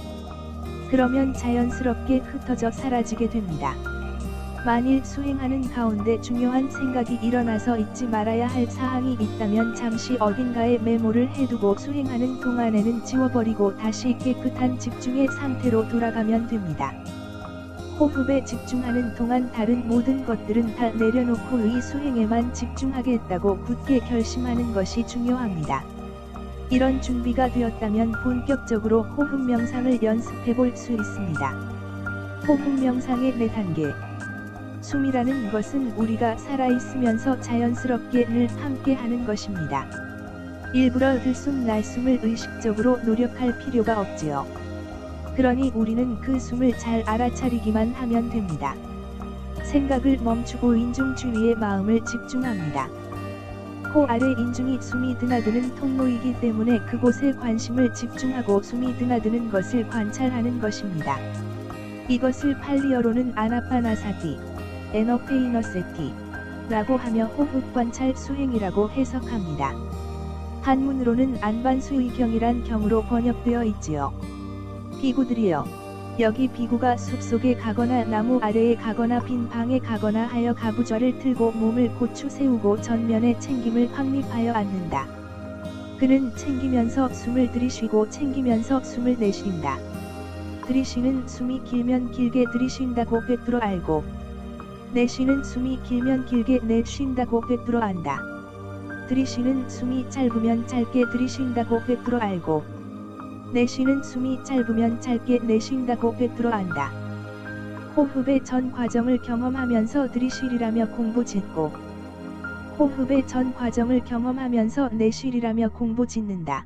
그러면 자연스럽게 흩어져 사라지게 됩니다. 만일 수행하는 가운데 중요한 생각이 일어나서 잊지 말아야 할 사항이 있다면 잠시 어딘가에 메모를 해두고 수행하는 동안에는 지워버리고 다시 깨끗한 집중의 상태로 돌아가면 됩니다. 호흡에 집중하는 동안 다른 모든 것들은 다 내려놓고 이 수행에만 집중하겠다고 굳게 결심하는 것이 중요합니다. 이런 준비가 되었다면 본격적으로 호흡 명상을 연습해 볼 수 있습니다. 호흡 명상의 4단계. 숨이라는 것은 우리가 살아있으면서 자연스럽게 늘 함께 하는 것입니다. 일부러 들숨 날숨을 의식적으로 노력할 필요가 없지요. 그러니 우리는 그 숨을 잘 알아차리기만 하면 됩니다. 생각을 멈추고 인중 주위에 마음을 집중합니다. 코 아래 인중이 숨이 드나드는 통로이기 때문에 그곳에 관심을 집중하고 숨이 드나드는 것을 관찰하는 것입니다. 이것을 팔리어로는 아나파나사티, 에너페이너세티 라고 하며 호흡 관찰 수행이라고 해석합니다. 한문으로는 안반수의경이란 경으로 번역되어 있지요. 비구들이여, 여기 비구가 숲속에 가거나 나무 아래에 가거나 빈 방에 가거나 하여 가부좌를 틀고 몸을 고추 세우고 전면에 챙김을 확립하여 앉는다. 그는 챙기면서 숨을 들이쉬고 챙기면서 숨을 내쉰다. 들이쉬는 숨이 길면 길게 들이쉰다고 꿰뚫어 알고, 내쉬는 숨이 길면 길게 내쉰다고 꿰뚫어 안다. 들이쉬는 숨이 짧으면 짧게 들이쉰다고 꿰뚫어 알고, 내쉬는 숨이 짧으면 짧게 내쉰다고 꿰뚫어 안다. 호흡의 전 과정을 경험하면서 들이쉬리라며 공부 짓고, 호흡의 전 과정을 경험하면서 내쉬리라며 공부 짓는다.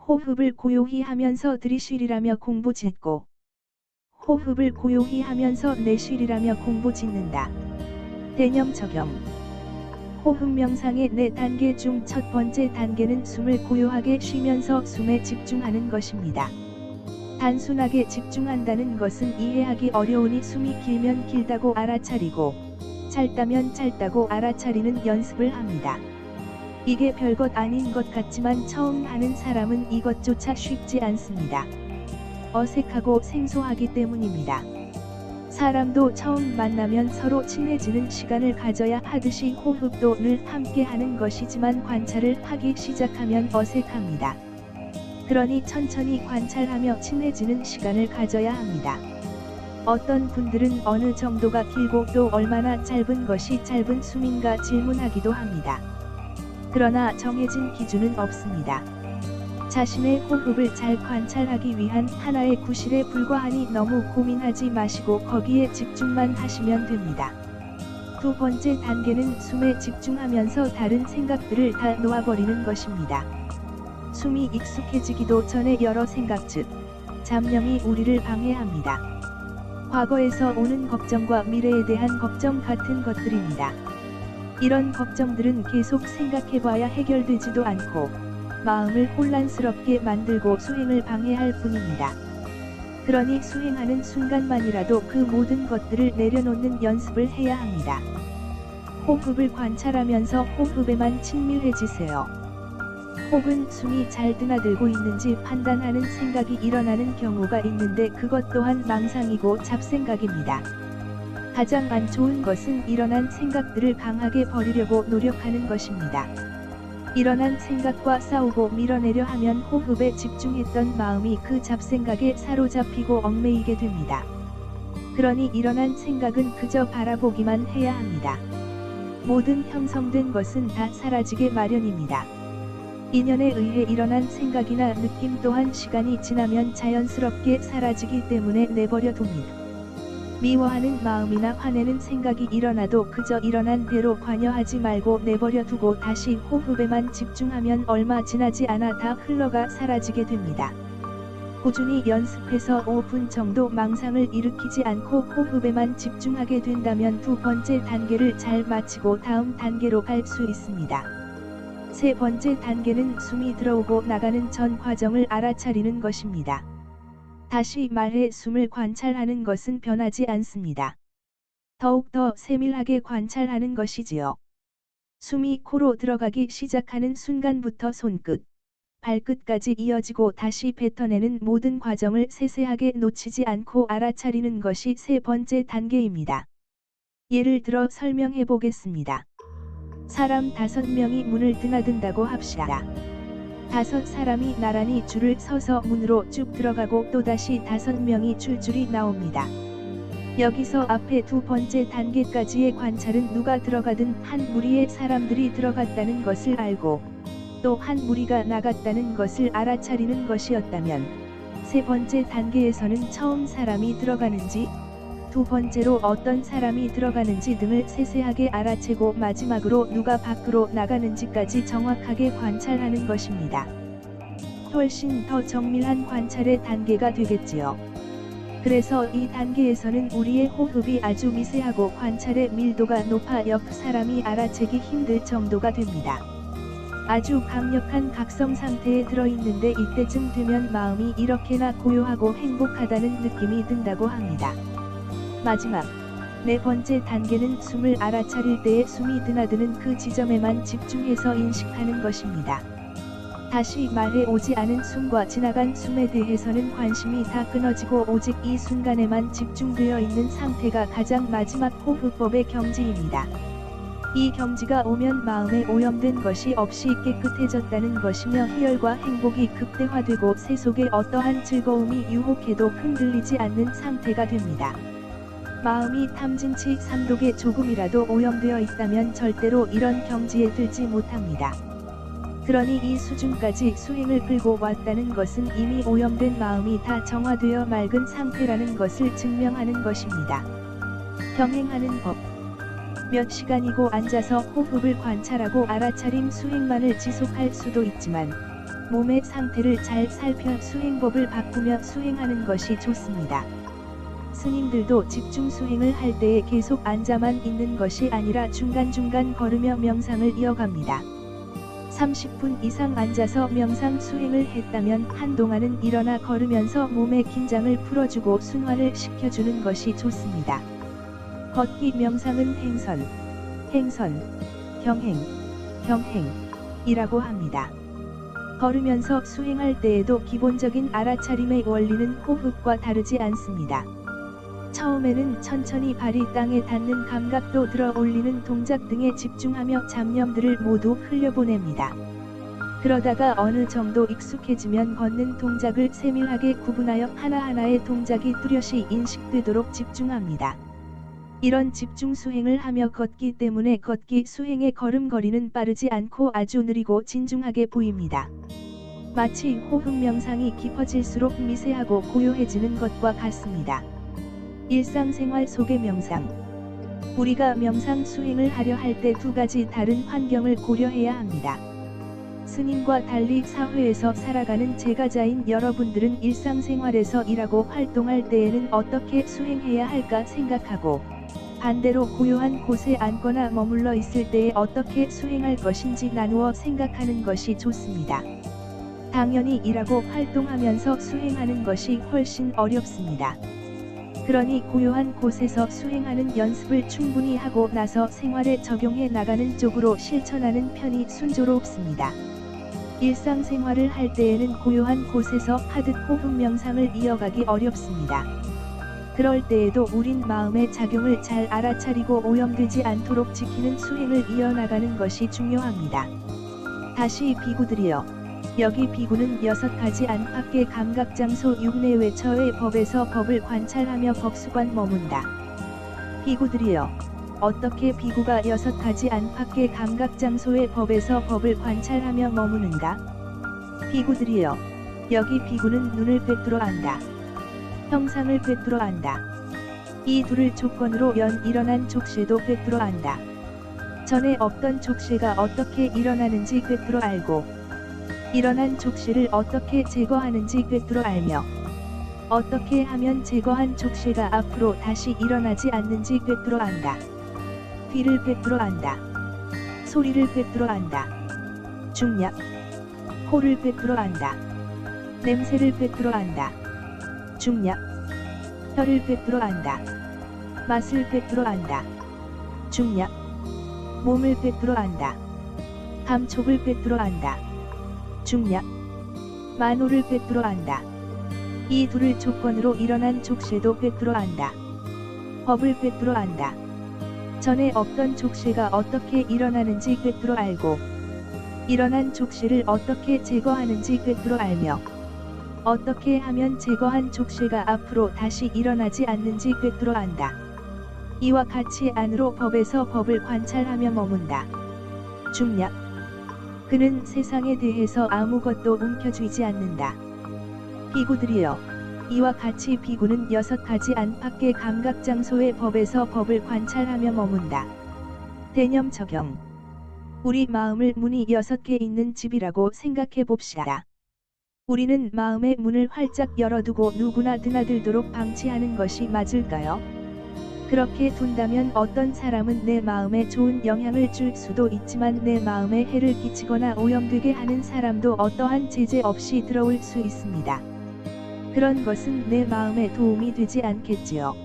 호흡을 고요히 하면서 들이쉬리라며 공부 짓고, 호흡을 고요히 하면서 내쉬리라며 공부 짓는다. 대념 적용. 호흡 명상의 4단계 중 첫 번째 단계는 숨을 고요하게 쉬면서 숨에 집중하는 것입니다. 단순하게 집중한다는 것은 이해하기 어려우니 숨이 길면 길다고 알아차리고, 짧다면 짧다고 알아차리는 연습을 합니다. 이게 별것 아닌 것 같지만 처음 하는 사람은 이것조차 쉽지 않습니다. 어색하고 생소하기 때문입니다. 사람도 처음 만나면 서로 친해지는 시간을 가져야 하듯이 호흡도 늘 함께 하는 것이지만 관찰을 하기 시작하면 어색합니다. 그러니 천천히 관찰하며 친해지는 시간을 가져야 합니다. 어떤 분들은 어느 정도가 길고 또 얼마나 짧은 것이 짧은 숨인가 질문하기도 합니다. 그러나 정해진 기준은 없습니다. 자신의 호흡을 잘 관찰하기 위한 하나의 구실에 불과하니 너무 고민하지 마시고 거기에 집중만 하시면 됩니다. 두 번째 단계는 숨에 집중하면서 다른 생각들을 다 놓아버리는 것입니다. 숨이 익숙해지기도 전에 여러 생각 즉 잡념이 우리를 방해합니다. 과거에서 오는 걱정과 미래에 대한 걱정 같은 것들입니다. 이런 걱정들은 계속 생각해봐야 해결되지도 않고 마음을 혼란스럽게 만들고 수행을 방해할 뿐입니다. 그러니 수행하는 순간만이라도 그 모든 것들을 내려놓는 연습을 해야 합니다. 호흡을 관찰하면서 호흡에만 친밀해지세요. 혹은 숨이 잘 드나들고 있는지 판단하는 생각이 일어나는 경우가 있는데 그것 또한 망상이고 잡생각입니다. 가장 안 좋은 것은 일어난 생각들을 강하게 버리려고 노력하는 것입니다. 일어난 생각과 싸우고 밀어내려 하면 호흡에 집중했던 마음이 그 잡생각에 사로잡히고 얽매이게 됩니다. 그러니 일어난 생각은 그저 바라보기만 해야 합니다. 모든 형성된 것은 다 사라지게 마련입니다. 인연에 의해 일어난 생각이나 느낌 또한 시간이 지나면 자연스럽게 사라지기 때문에 내버려 둡니다. 미워하는 마음이나 화내는 생각이 일어나도 그저 일어난 대로 관여하지 말고 내버려 두고 다시 호흡에만 집중하면 얼마 지나지 않아 다 흘러가 사라지게 됩니다. 꾸준히 연습해서 5분 정도 망상을 일으키지 않고 호흡에만 집중하게 된다면 두 번째 단계를 잘 마치고 다음 단계로 갈 수 있습니다. 세 번째 단계는 숨이 들어오고 나가는 전 과정을 알아차리는 것입니다. 다시 말해 숨을 관찰하는 것은 변하지 않습니다. 더욱더 세밀하게 관찰하는 것이지요. 숨이 코로 들어가기 시작하는 순간부터 손끝, 발끝까지 이어지고 다시 뱉어내는 모든 과정을 세세하게 놓치지 않고 알아차리는 것이 세 번째 단계입니다. 예를 들어 설명해 보겠습니다. 사람 5명이 문을 드나든다고 합시다. 5사람이 나란히 줄을 서서 문으로 쭉 들어가고 또다시 5명이 줄줄이 나옵니다. 여기서 앞에 두 번째 단계까지의 관찰은 누가 들어가든 한 무리의 사람들이 들어갔다는 것을 알고 또 한 무리가 나갔다는 것을 알아차리는 것이었다면, 세 번째 단계에서는 처음 사람이 들어가는지 두 번째로 어떤 사람이 들어가는지 등을 세세하게 알아채고 마지막으로 누가 밖으로 나가는지까지 정확하게 관찰하는 것입니다. 훨씬 더 정밀한 관찰의 단계가 되겠지요. 그래서 이 단계에서는 우리의 호흡이 아주 미세하고 관찰의 밀도가 높아 옆 사람이 알아채기 힘들 정도가 됩니다. 아주 강력한 각성 상태에 들어있는데 이때쯤 되면 마음이 이렇게나 고요하고 행복하다는 느낌이 든다고 합니다. 마지막, 네 번째 단계는 숨을 알아차릴 때에 숨이 드나드는 그 지점에만 집중해서 인식하는 것입니다. 다시 말해 오지 않은 숨과 지나간 숨에 대해서는 관심이 다 끊어지고 오직 이 순간에만 집중되어 있는 상태가 가장 마지막 호흡법의 경지입니다. 이 경지가 오면 마음에 오염된 것이 없이 깨끗해졌다는 것이며 희열과 행복이 극대화되고 새 속에 어떠한 즐거움이 유혹해도 흔들리지 않는 상태가 됩니다. 마음이 탐진치 삼독에 조금이라도 오염되어 있다면 절대로 이런 경지에 들지 못합니다. 그러니 이 수준까지 수행을 끌고 왔다는 것은 이미 오염된 마음이 다 정화되어 맑은 상태라는 것을 증명하는 것입니다. 병행하는 법. 몇 시간이고 앉아서 호흡을 관찰하고 알아차림 수행만을 지속할 수도 있지만, 몸의 상태를 잘 살펴 수행법을 바꾸며 수행하는 것이 좋습니다. 스님들도 집중 수행을 할 때에 계속 앉아만 있는 것이 아니라 중간중간 걸으며 명상을 이어갑니다. 30분 이상 앉아서 명상 수행을 했다면 한동안은 일어나 걸으면서 몸의 긴장을 풀어주고 순환을 시켜주는 것이 좋습니다. 걷기 명상은 행선, 경행이라고 합니다. 걸으면서 수행할 때에도 기본적인 알아차림의 원리는 호흡과 다르지 않습니다. 처음에는 천천히 발이 땅에 닿는 감각도 들어 올리는 동작 등에 집중하며 잡념들을 모두 흘려보냅니다. 그러다가 어느 정도 익숙해지면 걷는 동작을 세밀하게 구분하여 하나하나의 동작이 뚜렷이 인식되도록 집중합니다. 이런 집중 수행을 하며 걷기 때문에 걷기 수행의 걸음걸이는 빠르지 않고 아주 느리고 진중하게 보입니다. 마치 호흡 명상이 깊어질수록 미세하고 고요해지는 것과 같습니다. 일상생활 속의 명상. 우리가 명상 수행을 하려 할 때 두 가지 다른 환경을 고려해야 합니다. 스님과 달리 사회에서 살아가는 제가자인 여러분들은 일상생활에서 일하고 활동할 때에는 어떻게 수행해야 할까 생각하고, 반대로 고요한 곳에 앉거나 머물러 있을 때에 어떻게 수행할 것인지 나누어 생각하는 것이 좋습니다. 당연히 일하고 활동하면서 수행하는 것이 훨씬 어렵습니다. 그러니 고요한 곳에서 수행하는 연습을 충분히 하고 나서 생활에 적용해 나가는 쪽으로 실천하는 편이 순조롭습니다. 일상생활을 할 때에는 고요한 곳에서 하듯 호흡 명상을 이어가기 어렵습니다. 그럴 때에도 우린 마음의 작용을 잘 알아차리고 오염되지 않도록 지키는 수행을 이어나가는 것이 중요합니다. 다시 비구들이여. 여기 비구는 6가지 안팎의 감각장소 6내외처의 법에서 법을 관찰하며 법수관 머문다. 비구들이여. 어떻게 비구가 6가지 안팎의 감각장소의 법에서 법을 관찰하며 머무는가? 비구들이여. 여기 비구는 눈을 꿰뚫어 안다. 형상을 꿰뚫어 안다. 이 둘을 조건으로 일어난 족쇄도 꿰뚫어 안다. 전에 없던 족쇄가 어떻게 일어나는지 꿰뚫어 알고, 일어난 족쇄를 어떻게 제거하는지 꿰뚫어 알며, 어떻게 하면 제거한 족쇄가 앞으로 다시 일어나지 않는지 꿰뚫어 안다. 귀를 꿰뚫어 안다. 소리를 꿰뚫어 안다. 중략. 코를 꿰뚫어 안다. 냄새를 꿰뚫어 안다. 중략. 혀를 꿰뚫어 안다. 맛을 꿰뚫어 안다. 중략. 몸을 꿰뚫어 안다. 감촉을 꿰뚫어 안다. 중략. 만호를 꿰뚫어 안다. 이 둘을 조건으로 일어난 족쇄도 꿰뚫어 안다. 법을 꿰뚫어 안다. 전에 없던 족쇄가 어떻게 일어나는지 꿰뚫어 알고, 일어난 족쇄를 어떻게 제거하는지 꿰뚫어 알며, 어떻게 하면 제거한 족쇄가 앞으로 다시 일어나지 않는지 꿰뚫어 안다. 이와 같이 안으로 법에서 법을 관찰하며 머문다. 중략. 그는 세상에 대해서 아무것도 움켜쥐지 않는다. 비구들이여, 이와 같이 비구는 6가지 안팎의 감각장소의 법에서 법을 관찰하며 머문다. 대념 적용. 우리 마음을 문이 6개 있는 집이라고 생각해 봅시다. 우리는 마음의 문을 활짝 열어두고 누구나 드나들도록 방치하는 것이 맞을까요? 그렇게 둔다면 어떤 사람은 내 마음에 좋은 영향을 줄 수도 있지만 내 마음에 해를 끼치거나 오염되게 하는 사람도 어떠한 제재 없이 들어올 수 있습니다. 그런 것은 내 마음에 도움이 되지 않겠지요.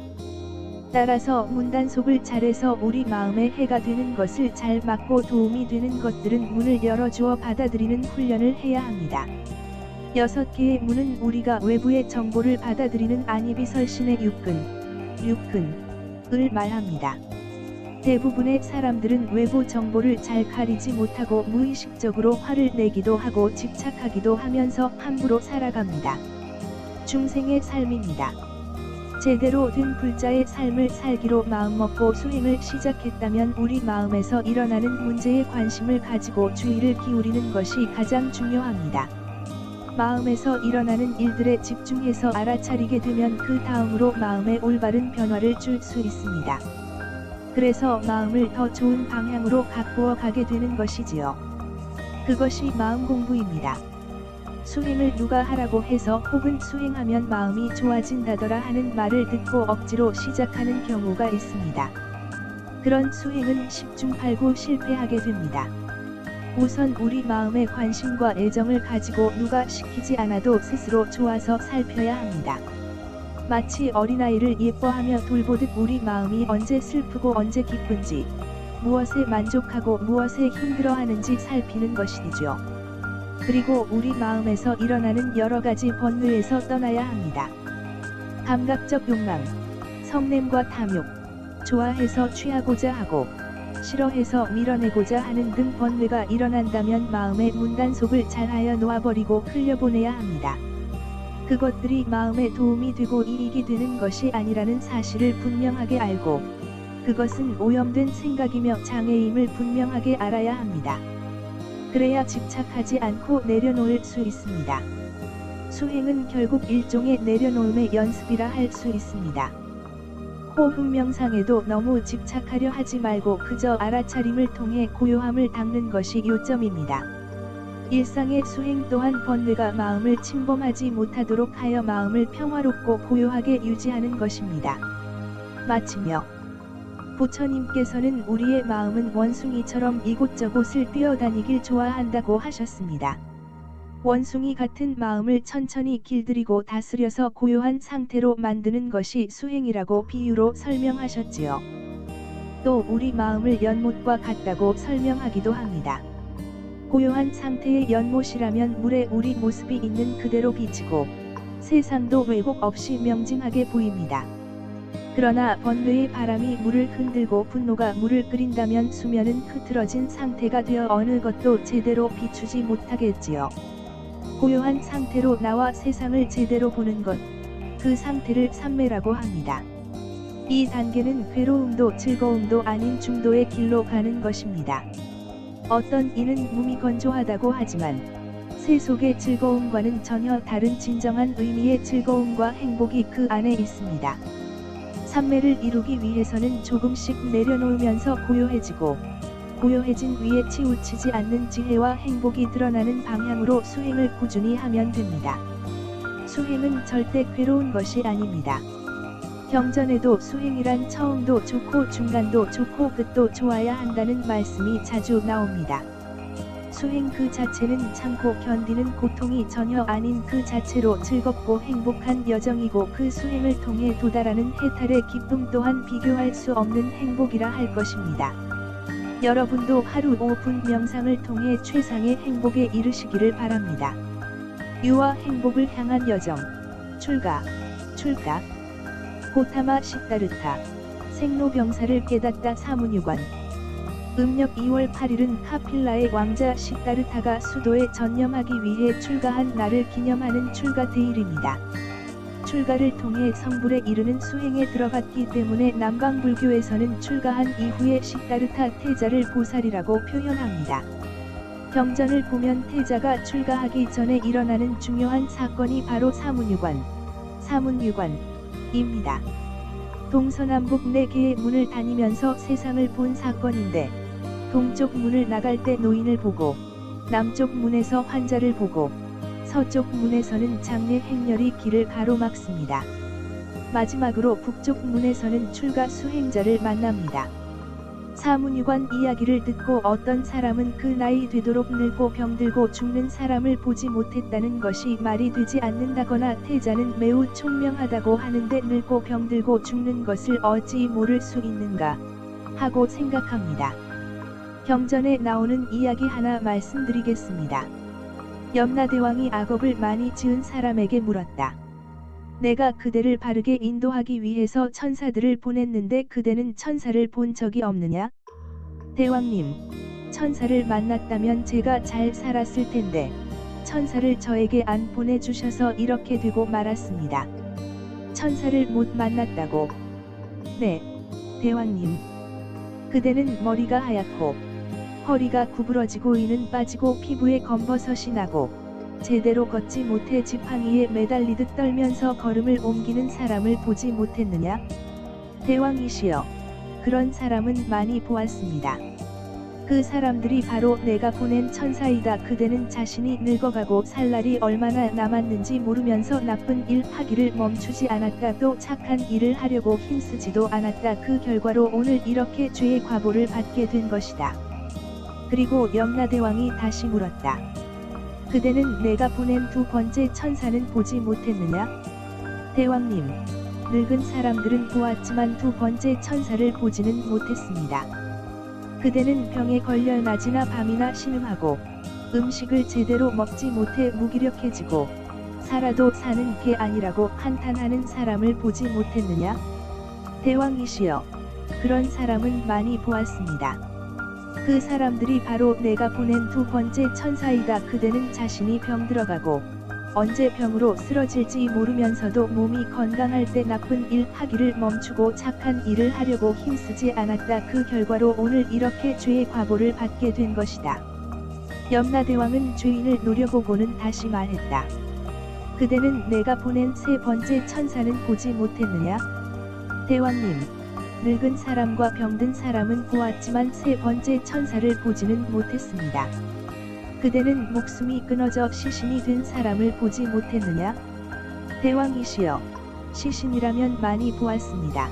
따라서 문단속을 잘해서 우리 마음에 해가 되는 것을 잘 막고 도움이 되는 것들은 문을 열어주어 받아들이는 훈련을 해야 합니다. 6개의 문은 우리가 외부의 정보를 받아들이는 안이비설신의 육근을 말합니다. 대부분의 사람들은 외부 정보를 잘 가리지 못하고 무의식적으로 화를 내기도 하고 집착하기도 하면서 함부로 살아갑니다. 중생의 삶입니다. 제대로 된 불자의 삶을 살기로 마음먹고 수행을 시작했다면 우리 마음에서 일어나는 문제에 관심을 가지고 주의를 기울이는 것이 가장 중요합니다. 마음에서 일어나는 일들에 집중해서 알아차리게 되면 그 다음으로 마음에 올바른 변화를 줄 수 있습니다. 그래서 마음을 더 좋은 방향으로 가꾸어 가게 되는 것이지요. 그것이 마음 공부입니다. 수행을 누가 하라고 해서 혹은 수행하면 마음이 좋아진다더라 하는 말을 듣고 억지로 시작하는 경우가 있습니다. 그런 수행은 10중 8구 실패하게 됩니다. 우선 우리 마음에 관심과 애정을 가지고 누가 시키지 않아도 스스로 좋아서 살펴야 합니다. 마치 어린아이를 예뻐하며 돌보듯 우리 마음이 언제 슬프고 언제 기쁜지, 무엇에 만족하고 무엇에 힘들어하는지 살피는 것이죠. 그리고 우리 마음에서 일어나는 여러가지 번뇌에서 떠나야 합니다. 감각적 욕망, 성냄과 탐욕, 좋아해서 취하고자 하고, 싫어해서 밀어내고자 하는 등 번뇌가 일어난다면 마음의 문단속을 잘하여 놓아버리고 흘려보내야 합니다. 그것들이 마음에 도움이 되고 이익이 되는 것이 아니라는 사실을 분명하게 알고, 그것은 오염된 생각이며 장애임을 분명하게 알아야 합니다. 그래야 집착하지 않고 내려놓을 수 있습니다. 수행은 결국 일종의 내려놓음의 연습이라 할 수 있습니다. 호흡 명상에도 너무 집착하려 하지 말고 그저 알아차림을 통해 고요함을 닦는 것이 요점입니다. 일상의 수행 또한 번뇌가 마음을 침범하지 못하도록 하여 마음을 평화롭고 고요하게 유지하는 것입니다. 마치며 부처님께서는 우리의 마음은 원숭이처럼 이곳저곳을 뛰어다니길 좋아한다고 하셨습니다. 원숭이 같은 마음을 천천히 길들이고 다스려서 고요한 상태로 만드는 것이 수행이라고 비유로 설명하셨지요. 또 우리 마음을 연못과 같다고 설명하기도 합니다. 고요한 상태의 연못이라면 물에 우리 모습이 있는 그대로 비치고 세상도 왜곡 없이 명징하게 보입니다. 그러나 번뇌의 바람이 물을 흔들고 분노가 물을 끓인다면 수면은 흐트러진 상태가 되어 어느 것도 제대로 비추지 못하겠지요. 고요한 상태로 나와 세상을 제대로 보는 것, 그 상태를 삼매라고 합니다. 이 단계는 괴로움도 즐거움도 아닌 중도의 길로 가는 것입니다. 어떤 이는 몸이 건조하다고 하지만 새 속의 즐거움과는 전혀 다른 진정한 의미의 즐거움과 행복이 그 안에 있습니다. 삼매를 이루기 위해서는 조금씩 내려놓으면서 고요해지고, 고요해진 위에 치우치지 않는 지혜와 행복이 드러나는 방향으로 수행을 꾸준히 하면 됩니다. 수행은 절대 괴로운 것이 아닙니다. 경전에도 수행이란 처음도 좋고 중간도 좋고 끝도 좋아야 한다는 말씀이 자주 나옵니다. 수행 그 자체는 참고 견디는 고통이 전혀 아닌 그 자체로 즐겁고 행복한 여정이고 그 수행을 통해 도달하는 해탈의 기쁨 또한 비교할 수 없는 행복이라 할 것입니다. 여러분도 하루 5분 명상을 통해 최상의 행복에 이르시기를 바랍니다. 유와 행복을 향한 여정. 출가. 고타마 시다르타. 생로병사를 깨닫다 사문유관. 음력 2월 8일은 카필라의 왕자 시다르타가 수도에 전념하기 위해 출가한 날을 기념하는 출가대일입니다. 출가를 통해 성불에 이르는 수행에 들어갔기 때문에 남방불교에서는 출가한 이후에 시다르타 태자를 보살이라고 표현합니다. 경전을 보면 태자가 출가하기 전에 일어나는 중요한 사건이 바로 사문유관입니다. 동서남북 4개의 문을 다니면서 세상을 본 사건인데, 동쪽 문을 나갈 때 노인을 보고, 남쪽 문에서 환자를 보고, 서쪽 문에서는 장례 행렬이 길을 가로막습니다. 마지막으로 북쪽 문에서는 출가 수행자를 만납니다. 사문유관 이야기를 듣고 어떤 사람은 그 나이 되도록 늙고 병들고 죽는 사람을 보지 못했다는 것이 말이 되지 않는다거나 태자는 매우 총명하다고 하는데 늙고 병들고 죽는 것을 어찌 모를 수 있는가 하고 생각합니다. 경전에 나오는 이야기 하나 말씀드리겠습니다. 염라대왕이 악업을 많이 지은 사람에게 물었다. 내가 그대를 바르게 인도하기 위해서 천사들을 보냈는데 그대는 천사를 본 적이 없느냐? 대왕님, 천사를 만났다면 제가 잘 살았을 텐데 천사를 저에게 안 보내주셔서 이렇게 되고 말았습니다. 천사를 못 만났다고? 네, 대왕님. 그대는 머리가 하얗고 허리가 구부러지고 이는 빠지고 피부에 검버섯이 나고 제대로 걷지 못해 지팡이에 매달리듯 떨면서 걸음을 옮기는 사람을 보지 못했느냐? 대왕이시여, 그런 사람은 많이 보았습니다. 그 사람들이 바로 내가 보낸 천사이다. 그대는 자신이 늙어가고 살 날이 얼마나 남았는지 모르면서 나쁜 일 하기를 멈추지 않았다. 또 착한 일을 하려고 힘쓰지도 않았다. 그 결과로 오늘 이렇게 죄의 과보를 받게 된 것이다. 그리고 염라대왕이 다시 물었다. 그대는 내가 보낸 두 번째 천사는 보지 못했느냐? 대왕님, 늙은 사람들은 보았지만 두 번째 천사를 보지는 못했습니다. 그대는 병에 걸려 낮이나 밤이나 신음하고 음식을 제대로 먹지 못해 무기력해지고 살아도 사는 게 아니라고 한탄하는 사람을 보지 못했느냐? 대왕이시여, 그런 사람은 많이 보았습니다. 그 사람들이 바로 내가 보낸 두 번째 천사이다. 그대는 자신이 병들어가고 언제 병으로 쓰러질지 모르면서도 몸이 건강할 때 나쁜 일 하기를 멈추고 착한 일을 하려고 힘쓰지 않았다. 그 결과로 오늘 이렇게 죄의 과보를 받게 된 것이다. 염라대왕은 죄인을 노려보고는 다시 말했다. 그대는 내가 보낸 세 번째 천사는 보지 못했느냐? 대왕님, 늙은 사람과 병든 사람은 보았지만 세 번째 천사를 보지는 못했습니다. 그대는 목숨이 끊어져 시신이 된 사람을 보지 못했느냐? 대왕이시여, 시신이라면 많이 보았습니다.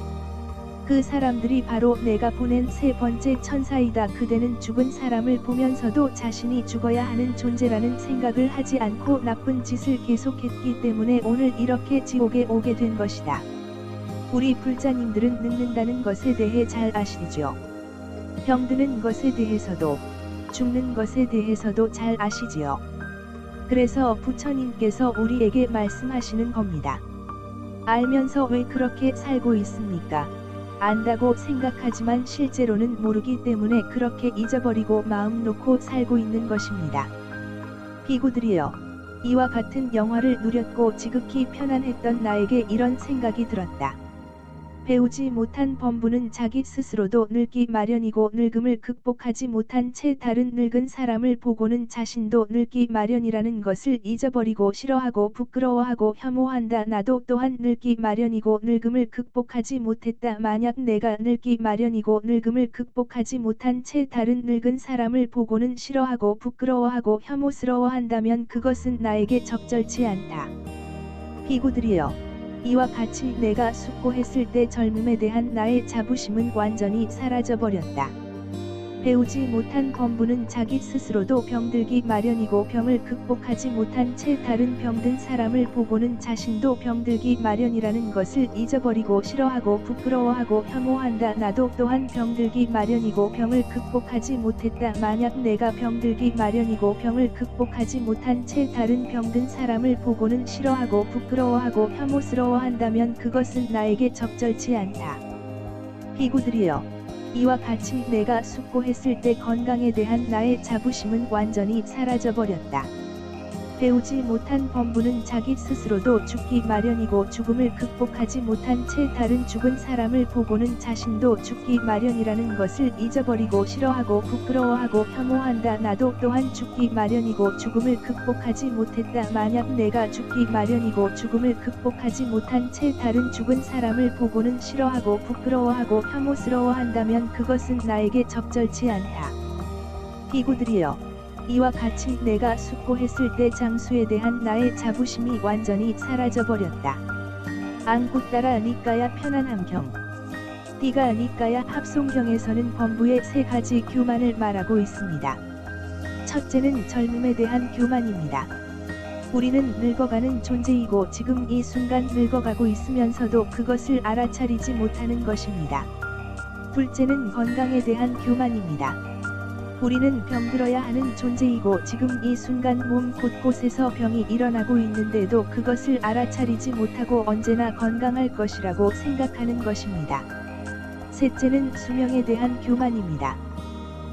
그 사람들이 바로 내가 보낸 세 번째 천사이다. 그대는 죽은 사람을 보면서도 자신이 죽어야 하는 존재라는 생각을 하지 않고 나쁜 짓을 계속했기 때문에 오늘 이렇게 지옥에 오게 된 것이다. 우리 불자님들은 늙는다는 것에 대해 잘 아시죠? 병드는 것에 대해서도 죽는 것에 대해서도 잘 아시지요. 그래서 부처님께서 우리에게 말씀하시는 겁니다. 알면서 왜 그렇게 살고 있습니까? 안다고 생각하지만 실제로는 모르기 때문에 그렇게 잊어버리고 마음 놓고 살고 있는 것입니다. 비구들이여, 이와 같은 영화를 누렸고 지극히 편안했던 나에게 이런 생각이 들었다. 배우지 못한 범부는 자기 스스로도 늙기 마련이고 늙음을 극복하지 못한 채 다른 늙은 사람을 보고는 자신도 늙기 마련이라는 것을 잊어버리고 싫어하고 부끄러워하고 혐오한다. 나도 또한 늙기 마련이고 늙음을 극복하지 못했다. 만약 내가 늙기 마련이고 늙음을 극복하지 못한 채 다른 늙은 사람을 보고는 싫어하고 부끄러워하고 혐오스러워한다면 그것은 나에게 적절치 않다. 비구들이여, 이와 같이 내가 숙고했을 때 젊음에 대한 나의 자부심은 완전히 사라져버렸다. 배우지 못한 범부는 자기 스스로도 병들기 마련이고 병을 극복하지 못한 채 다른 병든 사람을 보고는 자신도 병들기 마련이라는 것을 잊어버리고 싫어하고 부끄러워하고 혐오한다. 나도 또한 병들기 마련이고 병을 극복하지 못했다. 만약 내가 병들기 마련이고 병을 극복하지 못한 채 다른 병든 사람을 보고는 싫어하고 부끄러워하고 혐오스러워한다면 그것은 나에게 적절치 않다. 비구들이여, 이와 같이 내가 숙고했을 때 건강에 대한 나의 자부심은 완전히 사라져버렸다. 배우지 못한 범부는 자기 스스로도 죽기 마련이고 죽음을 극복하지 못한 채 다른 죽은 사람을 보고는 자신도 죽기 마련이라는 것을 잊어버리고 싫어하고 부끄러워하고 혐오한다. 나도 또한 죽기 마련이고 죽음을 극복하지 못했다. 만약 내가 죽기 마련이고 죽음을 극복하지 못한 채 다른 죽은 사람을 보고는 싫어하고 부끄러워하고 혐오스러워한다면 그것은 나에게 적절치 않다. 비구들이여, 이와 같이 내가 숙고했을 때 장수에 대한 나의 자부심이 완전히 사라져버렸다. 앙굿따라 니까야 편안함경. 디가 니까야 합송경에서는 범부의 세 가지 교만을 말하고 있습니다. 첫째는 젊음에 대한 교만입니다. 우리는 늙어가는 존재이고 지금 이 순간 늙어가고 있으면서도 그것을 알아차리지 못하는 것입니다. 둘째는 건강에 대한 교만입니다. 우리는 병들어야 하는 존재이고 지금 이 순간 몸 곳곳에서 병이 일어나고 있는데도 그것을 알아차리지 못하고 언제나 건강할 것이라고 생각하는 것입니다. 셋째는 수명에 대한 교만입니다.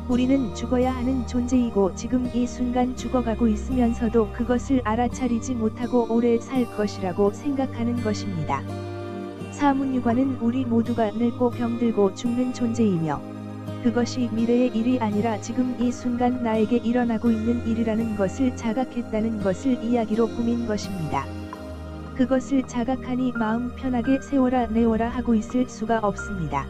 우리는 죽어야 하는 존재이고 지금 이 순간 죽어가고 있으면서도 그것을 알아차리지 못하고 오래 살 것이라고 생각하는 것입니다. 사문유관은 우리 모두가 늙고 병들고 죽는 존재이며 그것이 미래의 일이 아니라 지금 이 순간 나에게 일어나고 있는 일이라는 것을 자각했다는 것을 이야기로 꾸민 것입니다. 그것을 자각하니 마음 편하게 세워라 내워라 하고 있을 수가 없습니다.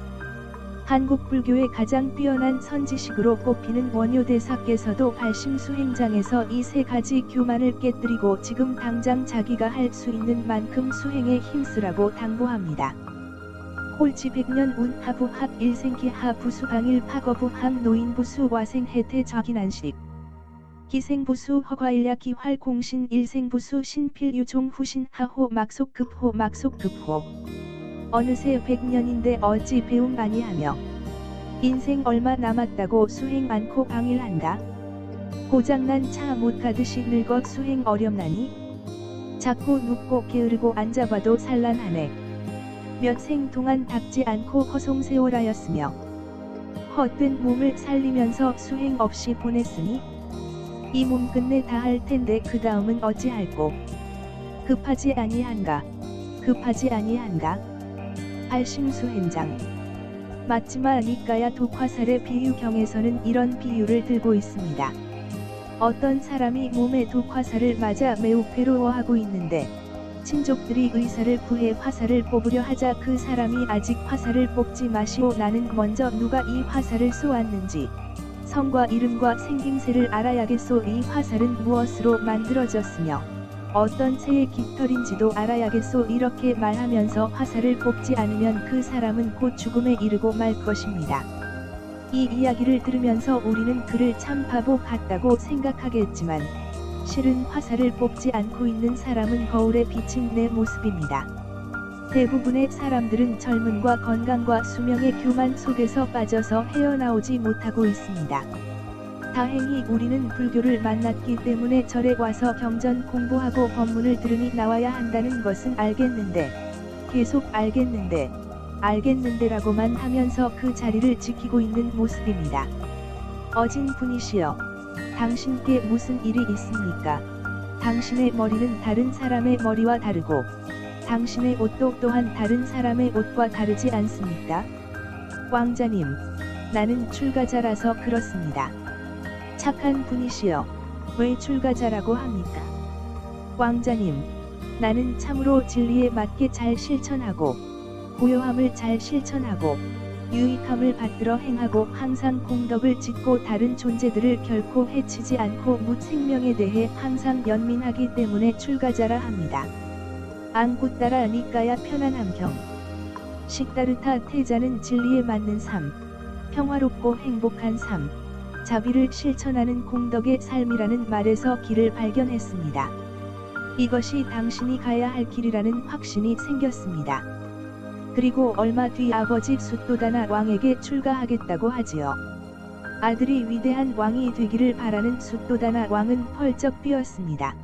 한국 불교의 가장 뛰어난 선지식으로 꼽히는 원효대사께서도 발심수행장에서 이 세 가지 교만을 깨뜨리고 지금 당장 자기가 할 수 있는 만큼 수행에 힘쓰라고 당부합니다. 홀지 백년 운 하부 합 일생기 하부수 방일 파거부 함 노인부수 와생 해태 좌기난식 기생부수 허과일야 기활 공신 일생부수 신필유종 후신 하호 막속급호 막속급호 어느새 100년인데 어찌 배움 아니하며 인생 얼마 남았다고 수행 않고 방일한다. 고장난 차 못 가듯이 늙어 수행 어렵나니 자꾸 눕고 게으르고 앉아봐도 산란하네. 몇 생 동안 닦지 않고 허송세월하였으며 헛된 몸을 살리면서 수행 없이 보냈으니 이 몸 끝내 다 할 텐데 그 다음은 어찌할꼬. 급하지 아니한가. 급하지 아니한가. 발심수행장. 맞지마 니까야 독화살의 비유경에서는 이런 비유를 들고 있습니다. 어떤 사람이 몸에 독화살을 맞아 매우 괴로워하고 있는데 친족들이 의사를 구해 화살을 뽑으려 하자 그 사람이 아직 화살을 뽑지 마시오. 나는 먼저 누가 이 화살을 쏘았는지 성과 이름과 생김새를 알아야겠소. 이 화살은 무엇으로 만들어졌으며 어떤 새의 깃털인지도 알아야겠소. 이렇게 말하면서 화살을 뽑지 않으면 그 사람은 곧 죽음에 이르고 말 것입니다. 이 이야기를 들으면서 우리는 그를 참 바보 같다고 생각하겠지만 실은 화살을 뽑지 않고 있는 사람은 거울에 비친 내 모습입니다. 대부분의 사람들은 젊음과 건강과 수명의 교만 속에서 빠져서 헤어나오지 못하고 있습니다. 다행히 우리는 불교를 만났기 때문에 절에 와서 경전 공부하고 법문을 들으니 나와야 한다는 것은 알겠는데 계속 알겠는데라고만 하면서 그 자리를 지키고 있는 모습입니다. 어진 분이시여, 당신께 무슨 일이 있습니까? 당신의 머리는 다른 사람의 머리와 다르고 당신의 옷도 또한 다른 사람의 옷과 다르지 않습니까? 왕자님, 나는 출가자라서 그렇습니다. 착한 분이시여, 왜 출가자라고 합니까? 왕자님, 나는 참으로 진리에 맞게 잘 실천하고 고요함을 잘 실천하고 유익함을 받들어 행하고 항상 공덕을 짓고 다른 존재들을 결코 해치지 않고 묻 생명에 대해 항상 연민하기 때문에 출가자라 합니다. 앙굿따라 니까야 편안함경. 식다르타 태자는 진리에 맞는 삶, 평화롭고 행복한 삶, 자비를 실천하는 공덕의 삶이라는 말에서 길을 발견했습니다. 이것이 당신이 가야 할 길이라는 확신이 생겼습니다. 그리고 얼마 뒤 아버지 숫도다나 왕에게 출가하겠다고 하지요. 아들이 위대한 왕이 되기를 바라는 숫도다나 왕은 펄쩍 뛰었습니다.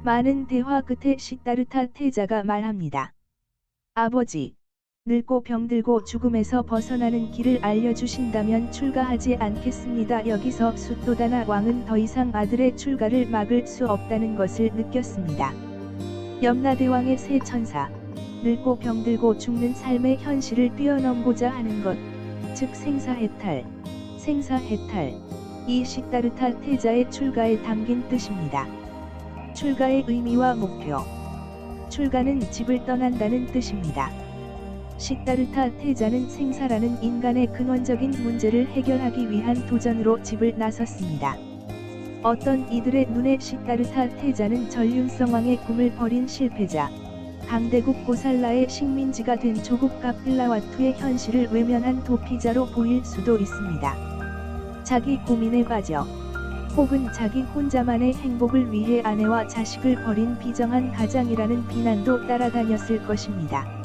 많은 대화 끝에 식다르타 태자가 말합니다. 아버지, 늙고 병들고 죽음에서 벗어나는 길을 알려주신다면 출가하지 않겠습니다. 여기서 숫도다나 왕은 더 이상 아들의 출가를 막을 수 없다는 것을 느꼈습니다. 염라대왕의 새 천사, 늙고 병들고 죽는 삶의 현실을 뛰어넘고자 하는 것, 즉 생사해탈, 생사해탈, 이 시다르타 태자의 출가에 담긴 뜻입니다. 출가의 의미와 목표. 출가는 집을 떠난다는 뜻입니다. 시다르타 태자는 생사라는 인간의 근원적인 문제를 해결하기 위한 도전으로 집을 나섰습니다. 어떤 이들의 눈에 시다르타 태자는 전륜성왕의 꿈을 버린 실패자, 강대국 고살라의 식민지가 된 조국 가필라와투의 현실을 외면한 도피자로 보일 수도 있습니다. 자기 고민에 빠져 혹은 자기 혼자만의 행복을 위해 아내와 자식을 버린 비정한 가장이라는 비난도 따라다녔을 것입니다.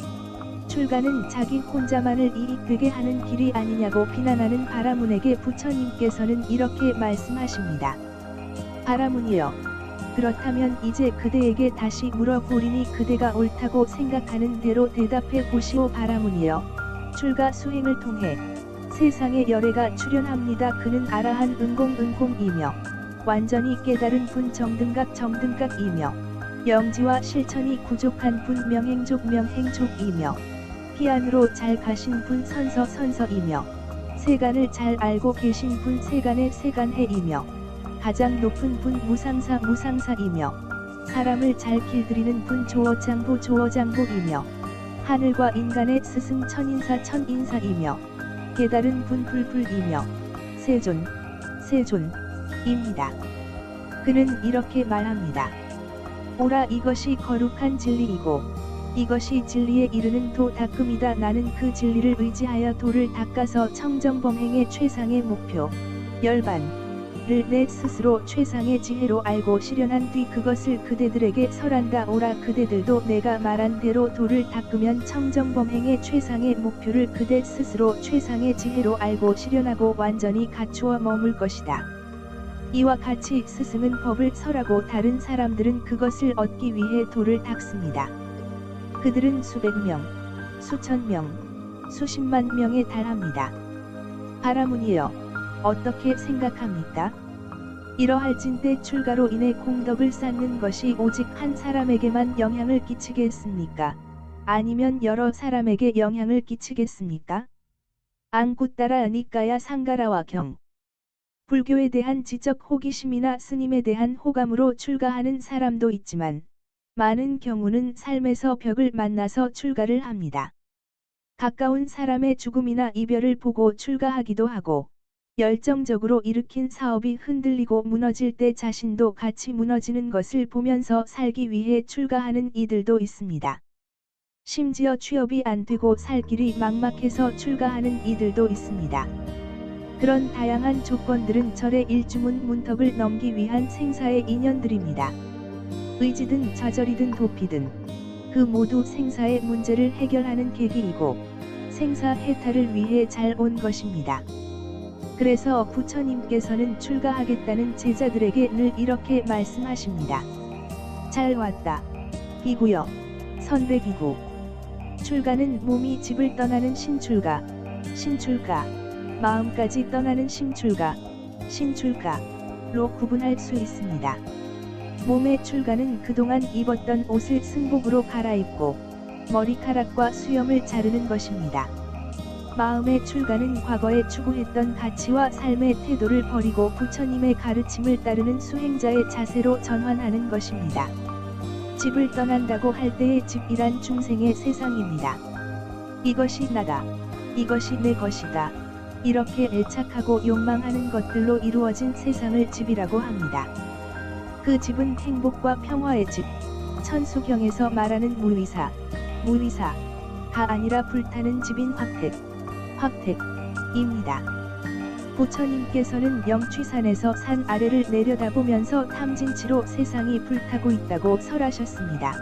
출가는 자기 혼자만을 이익되게 하는 길이 아니냐고 비난하는 바라문에게 부처님께서는 이렇게 말씀하십니다. 바라문이여, 그렇다면 이제 그대에게 다시 물어보리니 그대가 옳다고 생각하는 대로 대답해 보시오. 바라문이여, 출가 수행을 통해 세상에 열애가 출현합니다. 그는 아라한 은공이며 완전히 깨달은 분 정등각이며 영지와 실천이 부족한 분 명행족이며 피안으로 잘 가신 분 선서이며 세간을 잘 알고 계신 분 세간해이며 가장 높은 분 무상사이며 사람을 잘 길들이는 분 조어장보이며 하늘과 인간의 스승 천인사이며 깨달은 분 불이며 세존입니다. 그는 이렇게 말합니다. 오라, 이것이 거룩한 진리이고 이것이 진리에 이르는 도닦음이다. 나는 그 진리를 의지하여 도를 닦아서 청정범행의 최상의 목표, 열반을 내 스스로 최상의 지혜로 알고 실현한 뒤 그것을 그대들에게 설한다. 오라, 그대들도 내가 말한 대로 도를 닦으면 청정범행의 최상의 목표를 그대 스스로 최상의 지혜로 알고 실현하고 완전히 갖추어 머물 것이다. 이와 같이 스승은 법을 설하고 다른 사람들은 그것을 얻기 위해 도를 닦습니다. 그들은 수백 명, 수천 명, 수십만 명에 달합니다. 바라문이여, 어떻게 생각합니까? 이러할진대 출가로 인해 공덕을 쌓는 것이 오직 한 사람에게만 영향을 끼치겠습니까? 아니면 여러 사람에게 영향을 끼치겠습니까? 앙구따라 니까야 상가라와 경. 불교에 대한 지적 호기심이나 스님에 대한 호감으로 출가하는 사람도 있지만 많은 경우는 삶에서 벽을 만나서 출가를 합니다. 가까운 사람의 죽음이나 이별을 보고 출가하기도 하고 열정적으로 일으킨 사업이 흔들리고 무너질 때 자신도 같이 무너지는 것을 보면서 살기 위해 출가하는 이들도 있습니다. 심지어 취업이 안 되고 살 길이 막막해서 출가하는 이들도 있습니다. 그런 다양한 조건들은 절의 일주문 문턱을 넘기 위한 생사의 인연들입니다. 의지든 좌절이든 도피든 그 모두 생사의 문제를 해결하는 계기이고 생사해탈을 위해 잘 온 것입니다. 그래서 부처님께서는 출가하겠다는 제자들에게 늘 이렇게 말씀하십니다. 잘 왔다. 비구여, 선배비구. 출가는 몸이 집을 떠나는 신출가, 마음까지 떠나는 심출가로 구분할 수 있습니다. 몸의 출가는 그동안 입었던 옷을 승복으로 갈아입고 머리카락과 수염을 자르는 것입니다. 마음의 출가는 과거에 추구했던 가치와 삶의 태도를 버리고 부처님의 가르침을 따르는 수행자의 자세로 전환하는 것입니다. 집을 떠난다고 할 때의 집이란 중생의 세상입니다. 이것이 나다. 이것이 내 것이다. 이렇게 애착하고 욕망하는 것들로 이루어진 세상을 집이라고 합니다. 그 집은 행복과 평화의 집, 천수경에서 말하는 무의사가 아니라 불타는 집인 화택입니다. 부처님께서는 영취산에서 산 아래를 내려다보면서 탐진치로 세상이 불타고 있다고 설하셨습니다.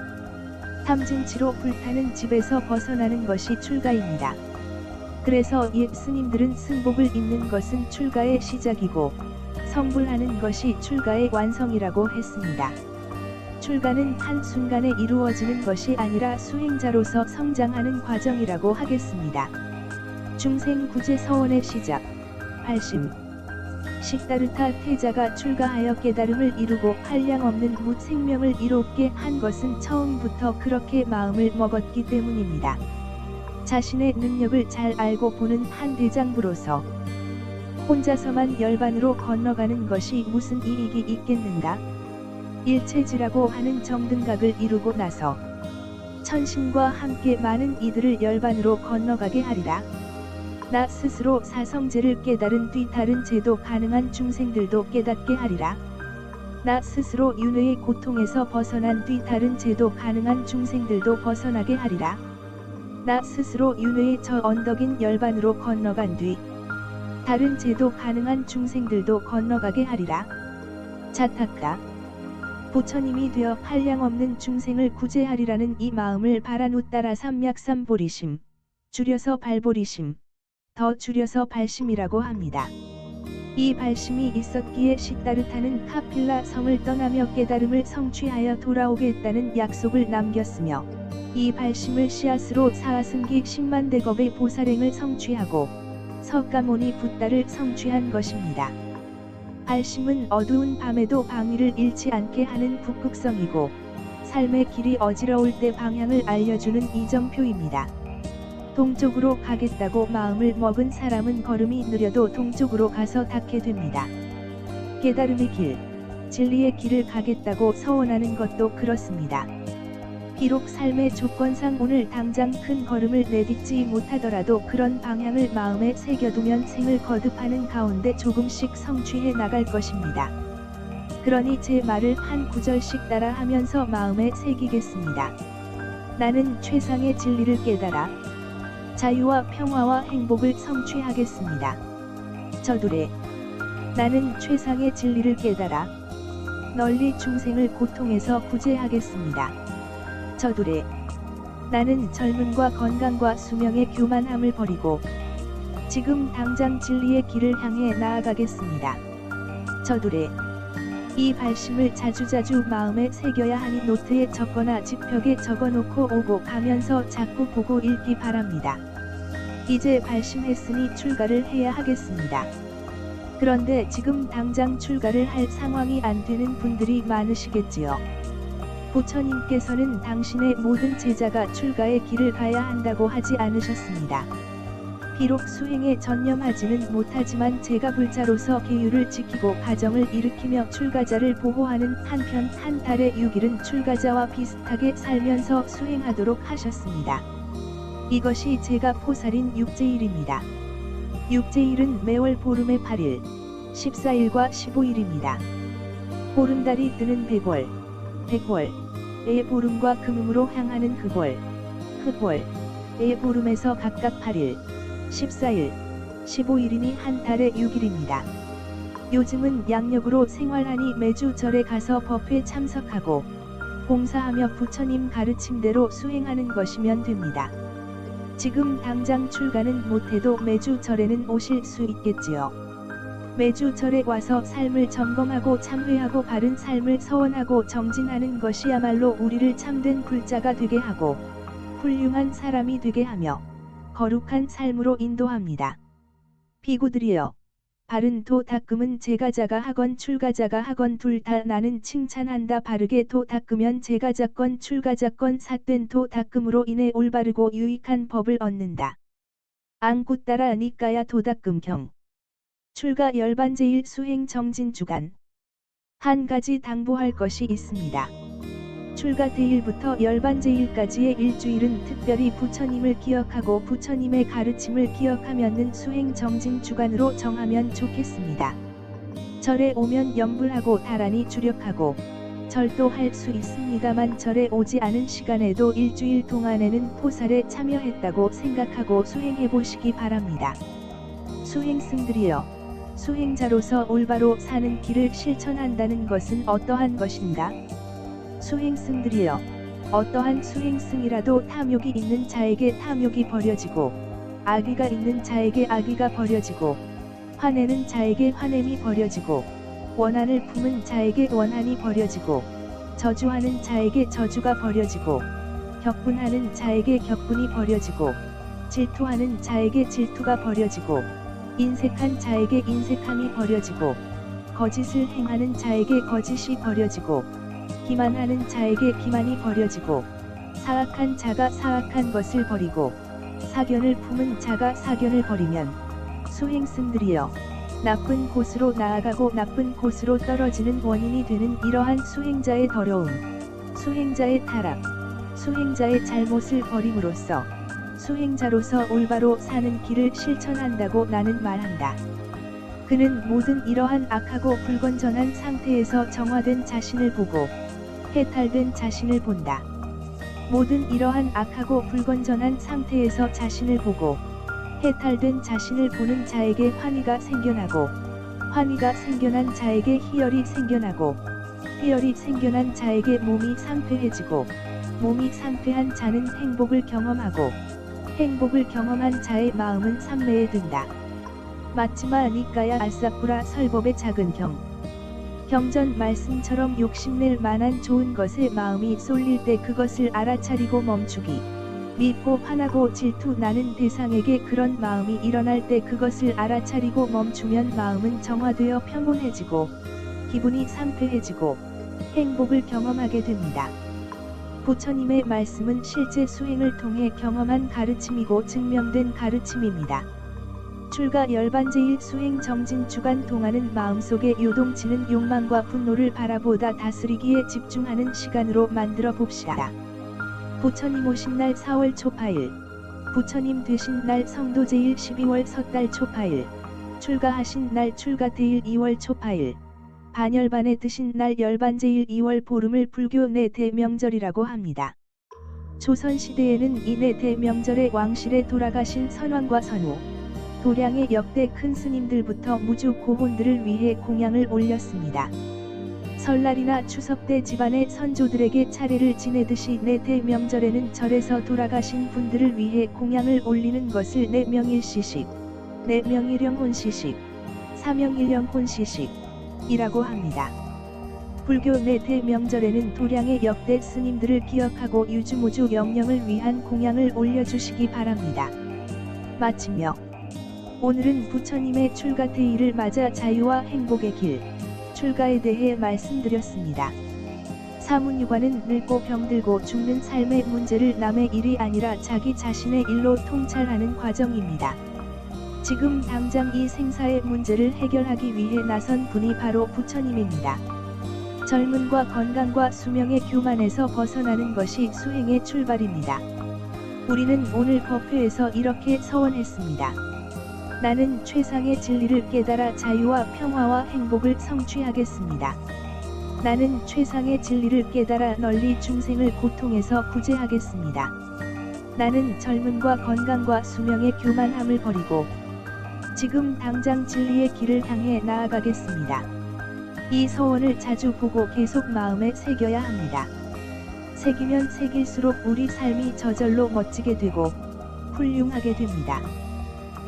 탐진치로 불타는 집에서 벗어나는 것이 출가입니다. 그래서 옛 스님들은 승복을 입는 것은 출가의 시작이고 성불하는 것이 출가의 완성이라고 했습니다. 출가는 한순간에 이루어지는 것이 아니라 수행자로서 성장하는 과정이라고 하겠습니다. 중생구제 서원의 시작. 80. 식다르타 태자가 출가하여 깨달음을 이루고 한량없는 무생명을 이롭게 한 것은 처음부터 그렇게 마음을 먹었기 때문입니다. 자신의 능력을 잘 알고 보는 한 대장부로서 혼자서만 열반으로 건너가는 것이 무슨 이익이 있겠는가? 일체지라고 하는 정등각을 이루고 나서 천신과 함께 많은 이들을 열반으로 건너가게 하리라. 나 스스로 사성제를 깨달은 뒤 다른 제도 가능한 중생들도 깨닫게 하리라. 나 스스로 윤회의 고통에서 벗어난 뒤 다른 제도 가능한 중생들도 벗어나게 하리라. 나 스스로 윤회의 저 언덕인 열반으로 건너간 뒤 다른 제도 가능한 중생들도 건너가게 하리라. 자타카. 부처님이 되어 한량없는 중생을 구제하리라는 이 마음을 바라누따라 삼약삼보리심, 줄여서 발보리심, 더 줄여서 발심이라고 합니다. 이 발심이 있었기에 시다르타는 카필라 성을 떠나며 깨달음을 성취하여 돌아오겠다는 약속을 남겼으며 이 발심을 씨앗으로 사하승기 10만 대겁의 보살행을 성취하고 석가모니 붓다를 성취한 것입니다. 발심은 어두운 밤에도 방위를 잃지 않게 하는 북극성이고 삶의 길이 어지러울 때 방향을 알려주는 이정표입니다. 동쪽으로 가겠다고 마음을 먹은 사람은 걸음이 느려도 동쪽으로 가서 닿게 됩니다. 깨달음의 길, 진리의 길을 가겠다고 서원하는 것도 그렇습니다. 비록 삶의 조건상 오늘 당장 큰 걸음을 내딛지 못하더라도 그런 방향을 마음에 새겨두면 생을 거듭하는 가운데 조금씩 성취해 나갈 것입니다. 그러니 제 말을 한 구절씩 따라 하면서 마음에 새기겠습니다. 나는 최상의 진리를 깨달아 자유와 평화와 행복을 성취하겠습니다. 저두레. 나는 최상의 진리를 깨달아 널리 중생을 고통에서 구제하겠습니다. 저두레. 나는 젊음과 건강과 수명의 교만함을 버리고 지금 당장 진리의 길을 향해 나아가겠습니다. 저두레. 이 발심을 자주자주 마음에 새겨야 하니 노트에 적거나 지벽에 적어놓고 오고 가면서 자꾸 보고 읽기 바랍니다. 이제 발심했으니 출가를 해야 하겠습니다. 그런데 지금 당장 출가를 할 상황이 안 되는 분들이 많으시겠지요. 부처님께서는 당신의 모든 제자가 출가의 길을 가야 한다고 하지 않으셨습니다. 비록 수행에 전념하지는 못하지만 제가 불자로서 계율을 지키고 가정을 일으키며 출가자를 보호하는 한편 한 달에 6일은 출가자와 비슷하게 살면서 수행하도록 하셨습니다. 이것이 제가 포살인 육제일입니다. 육제일은 매월 보름의 8일, 14일과 15일입니다. 보름달이 뜨는 백월, 백월의 보름과 금음으로 향하는 흑월, 흑월의 보름에서 각각 8일, 14일, 15일이니 한 달에 6일입니다. 요즘은 양력으로 생활하니 매주 절에 가서 법회 참석하고 봉사하며 부처님 가르침대로 수행하는 것이면 됩니다. 지금 당장 출가는 못해도 매주 절에는 오실 수 있겠지요. 매주 절에 와서 삶을 점검하고 참회하고 바른 삶을 서원하고 정진하는 것이야말로 우리를 참된 불자가 되게 하고 훌륭한 사람이 되게 하며 거룩한 삶으로 인도합니다. 비구들이여, 바른 도 닦음은 제가자가 하건 출가자가 하건 둘 다 나는 칭찬한다. 바르게 도 닦으면 제가자건 출가자건 삿된 도 닦음으로 인해 올바르고 유익한 법을 얻는다. 앙굿따라 니까야 도 닦음경. 출가 열반제일 수행 정진 주간. 한 가지 당부할 것이 있습니다. 출가 대일부터 열반제일까지의 일주일은 특별히 부처님을 기억하고 부처님의 가르침을 기억하면는 수행 정진 주간으로 정하면 좋겠습니다. 절에 오면 염불하고 다란히 주력하고 절도 할 수 있습니다만 절에 오지 않은 시간에도 일주일 동안에는 포살에 참여했다고 생각하고 수행해 보시기 바랍니다. 수행승들이여, 수행자로서 올바로 사는 길을 실천한다는 것은 어떠한 것인가? 수행승들이여, 어떠한 수행승이라도 탐욕이 있는 자에게 탐욕이 버려지고 악의가 있는 자에게 악의가 버려지고 화내는 자에게 화냄이 버려지고 원한을 품은 자에게 원한이 버려지고 저주하는 자에게 저주가 버려지고 격분하는 자에게 격분이 버려지고 질투하는 자에게 질투가 버려지고 인색한 자에게 인색함이 버려지고 거짓을 행하는 자에게 거짓이 버려지고 기만하는 자에게 기만이 버려지고 사악한 자가 사악한 것을 버리고 사견을 품은 자가 사견을 버리면 수행승들이여 나쁜 곳으로 나아가고 나쁜 곳으로 떨어지는 원인이 되는 이러한 수행자의 더러움, 수행자의 타락, 수행자의 잘못을 버림으로써 수행자로서 올바로 사는 길을 실천한다고 나는 말한다. 그는 모든 이러한 악하고 불건전한 상태에서 정화된 자신을 보고 해탈된 자신을 본다. 모든 이러한 악하고 불건전한 상태에서 자신을 보고 해탈된 자신을 보는 자에게 환희가 생겨나고 환희가 생겨난 자에게 희열이 생겨나고 희열이 생겨난 자에게 몸이 상쾌해지고 몸이 상쾌한 자는 행복을 경험하고 행복을 경험한 자의 마음은 삼매에 든다. 마치마 니까야 알사쿠라 설법의 작은 경전 말씀처럼 욕심낼 만한 좋은 것에 마음이 쏠릴 때 그것을 알아차리고 멈추기. 밉고 화나고 질투 나는 대상에게 그런 마음이 일어날 때 그것을 알아차리고 멈추면 마음은 정화되어 평온해지고 기분이 상쾌해지고 행복을 경험하게 됩니다. 부처님의 말씀은 실제 수행을 통해 경험한 가르침이고 증명된 가르침입니다. 출가 열반제일 수행 정진 주간 동안은 마음속에 요동치는 욕망과 분노를 바라보다 다스리기에 집중하는 시간으로 만들어 봅시다. 부처님 오신 날 4월 초파일, 부처님 되신 날 성도제일 12월 섣달 초파일, 출가하신 날 출가태일 2월 초파일, 반열반에 드신 날 열반제일 2월 보름을 불교 내 대명절이라고 합니다. 조선시대에는 이 내 대명절에 왕실에 돌아가신 선왕과 선우, 도량의 역대 큰 스님들부터 무주 고혼들을 위해 공양을 올렸습니다. 설날이나 추석 때 집안의 선조들에게 차례를 지내듯이 내 대명절에는 절에서 돌아가신 분들을 위해 공양을 올리는 것을 내명일시식, 내명일영혼시식, 사명일영혼시식이라고 합니다. 불교 내 대명절에는 도량의 역대 스님들을 기억하고 유주무주 영령을 위한 공양을 올려주시기 바랍니다. 마치며 오늘은 부처님의 출가태일을 맞아 자유와 행복의 길, 출가에 대해 말씀드렸습니다. 사문유관은 늙고 병들고 죽는 삶의 문제를 남의 일이 아니라 자기 자신의 일로 통찰하는 과정입니다. 지금 당장 이 생사의 문제를 해결하기 위해 나선 분이 바로 부처님입니다. 젊음과 건강과 수명의 교만에서 벗어나는 것이 수행의 출발입니다. 우리는 오늘 법회에서 이렇게 서원했습니다. 나는 최상의 진리를 깨달아 자유와 평화와 행복을 성취하겠습니다. 나는 최상의 진리를 깨달아 널리 중생을 고통에서 구제하겠습니다. 나는 젊음과 건강과 수명의 교만함을 버리고 지금 당장 진리의 길을 향해 나아가겠습니다. 이 서원을 자주 보고 계속 마음에 새겨야 합니다. 새기면 새길수록 우리 삶이 저절로 멋지게 되고 훌륭하게 됩니다.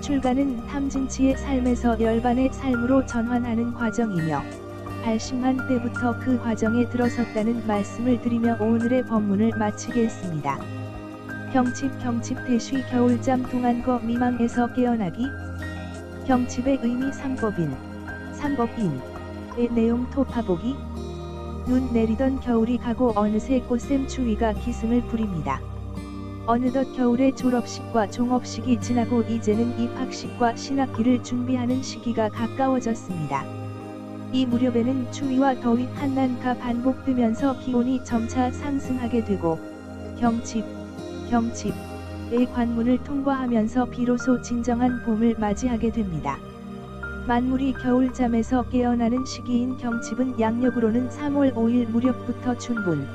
출가는 탐진치의 삶에서 열반의 삶으로 전환하는 과정이며 발심한 때부터 그 과정에 들어섰다는 말씀을 드리며 오늘의 법문을 마치겠습니다. 경칩 대쉬 겨울잠 동안거 미망에서 깨어나기. 경칩의 의미 삼법인의 내용 토파보기. 눈 내리던 겨울이 가고 어느새 꽃샘 추위가 기승을 부립니다. 어느덧 겨울의 졸업식과 종업식이 지나고 이제는 입학식과 신학기를 준비하는 시기가 가까워졌습니다. 이 무렵에는 추위와 더위 한난가 반복되면서 기온이 점차 상승하게 되고 경칩의 관문을 통과하면서 비로소 진정한 봄을 맞이하게 됩니다. 만물이 겨울잠에서 깨어나는 시기인 경칩은 양력으로는 3월 5일 무렵부터 춘분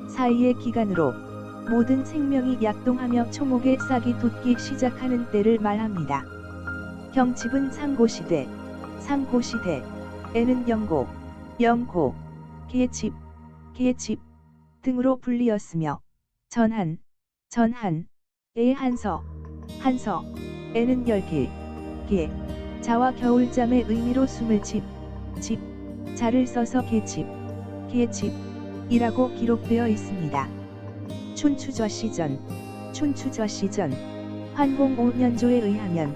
사이의 기간으로 모든 생명이 약동하며 초목의 싹이 돋기 시작하는 때를 말합니다. 경칩은 삼고시대에는 영고, 계칩 등으로 불리었으며 전한의 한서에는 열길, 자와 겨울잠의 의미로 숨을 자를 써서 계칩, 피해집이라고 기록되어 있습니다. 춘추저시전 환공 5년조에 의하면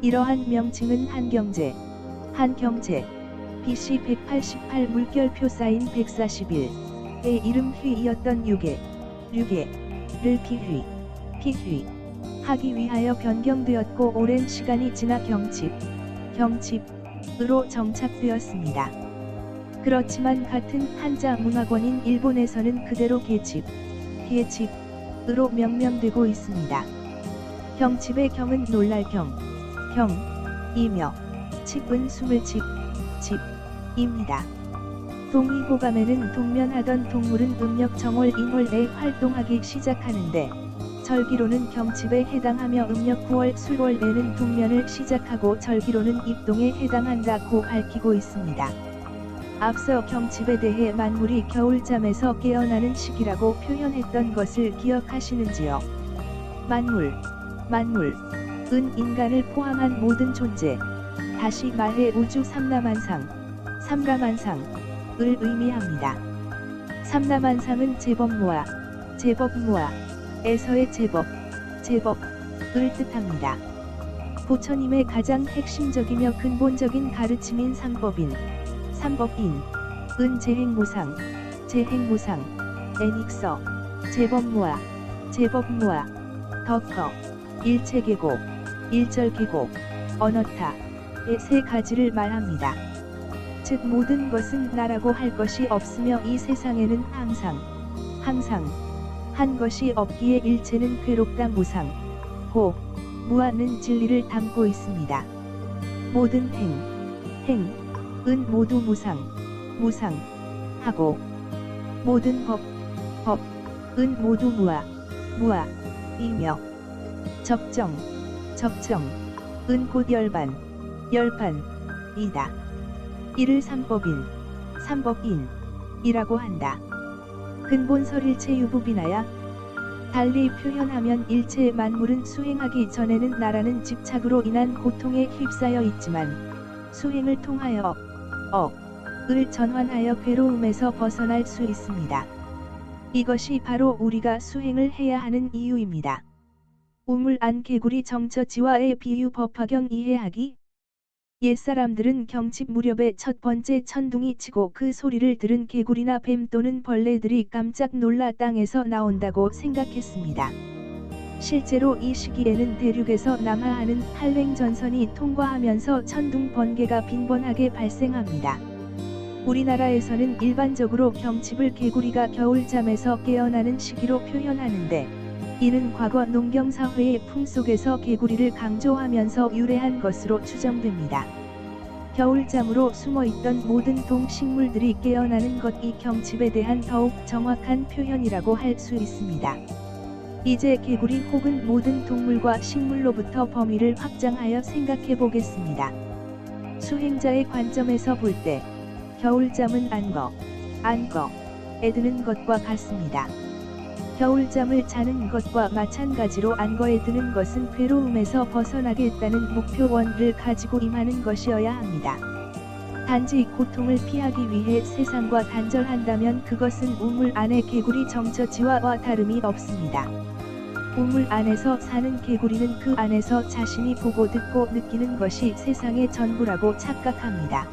이러한 명칭은 한경제 BC 188 물결표 사인 141의 이름 휘이었던 류계를 피휘하기 위하여 변경되었고 오랜 시간이 지나 경칩으로 정착되었습니다. 그렇지만 같은 한자 문화권인 일본에서는 그대로 피해집으로 명명되고 있습니다. 경칩의 경은 놀랄 경이며 칩은 숨을 칩입니다. 동의보감에는 동면하던 동물은 음력 정월 인월에 활동하기 시작하는데 절기로는 경칩에 해당하며 음력 9월 술월에는 동면을 시작하고 절기로는 입동에 해당한다고 밝히고 있습니다. 앞서 경칩에 대해 만물이 겨울잠에서 깨어나는 시기라고 표현했던 것을 기억하시는지요? 만물은 인간을 포함한 모든 존재, 다시 말해 우주 삼라만상을 의미합니다. 삼라만상은 제법모아에서의 제법을 뜻합니다. 부처님의 가장 핵심적이며 근본적인 가르침인 삼법인은 제행무상, 애닉서, 제법모아, 덕허, 일체계고, 일절계고, 언어타의 세 가지를 말합니다. 즉 모든 것은 나라고 할 것이 없으며 이 세상에는 항상 한 것이 없기에 일체는 괴롭다 무아는 진리를 담고 있습니다. 모든 행은 모두 무상하고 모든 법은 모두 무아이며 적정은 곧 열반이다. 이를 삼법인이라고 한다. 근본설일체 유부비나야 달리 표현하면 일체 만물은 수행하기 전에는 나라는 집착으로 인한 고통에 휩싸여 있지만 수행을 통하여 을 전환하여 괴로움에서 벗어날 수 있습니다. 이것이 바로 우리가 수행을 해야 하는 이유입니다. 우물 안 개구리 정처지와의 비유 법화경 이해하기. 옛사람들은 경칩 무렵에 첫 번째 천둥이 치고 그 소리를 들은 개구리나 뱀 또는 벌레들이 깜짝 놀라 땅에서 나온다고 생각했습니다. 실제로 이 시기에는 대륙에서 남하하는 한랭전선이 통과하면서 천둥 번개가 빈번하게 발생합니다. 우리나라에서는 일반적으로 경칩을 개구리가 겨울잠에서 깨어나는 시기로 표현하는데 이는 과거 농경사회의 풍속에서 개구리를 강조하면서 유래한 것으로 추정됩니다. 겨울잠으로 숨어있던 모든 동식물들이 깨어나는 것이 경칩에 대한 더욱 정확한 표현이라고 할 수 있습니다. 이제 개구리 혹은 모든 동물과 식물로부터 범위를 확장하여 생각해 보겠습니다. 수행자의 관점에서 볼 때 겨울잠은 안거에 드는 것과 같습니다. 겨울잠을 자는 것과 마찬가지로 안거에 드는 것은 괴로움에서 벗어나겠다는 목표원을 가지고 임하는 것이어야 합니다. 단지 고통을 피하기 위해 세상과 단절한다면 그것은 우물 안의 개구리 정처지와와 다름이 없습니다. 우물 안에서 사는 개구리는 그 안에서 자신이 보고 듣고 느끼는 것이 세상의 전부라고 착각합니다.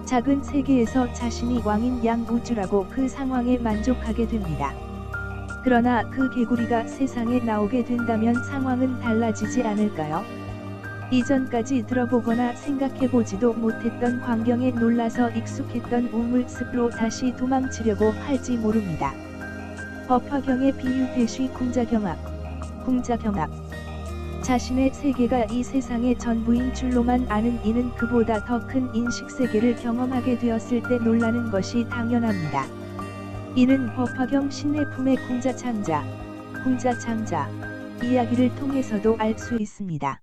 작은 세계에서 자신이 왕인 양우주라고 그 상황에 만족하게 됩니다. 그러나 그 개구리가 세상에 나오게 된다면 상황은 달라지지 않을까요? 이전까지 들어보거나 생각해보지도 못했던 광경에 놀라서 익숙했던 우물숲으로 다시 도망치려고 할지 모릅니다. 법화경의 비유 대쉬 궁자경악. 자신의 세계가 이 세상의 전부인 줄로만 아는 이는 그보다 더 큰 인식세계를 경험하게 되었을 때 놀라는 것이 당연합니다. 이는 법화경 신내품의 궁자창자 이야기를 통해서도 알 수 있습니다.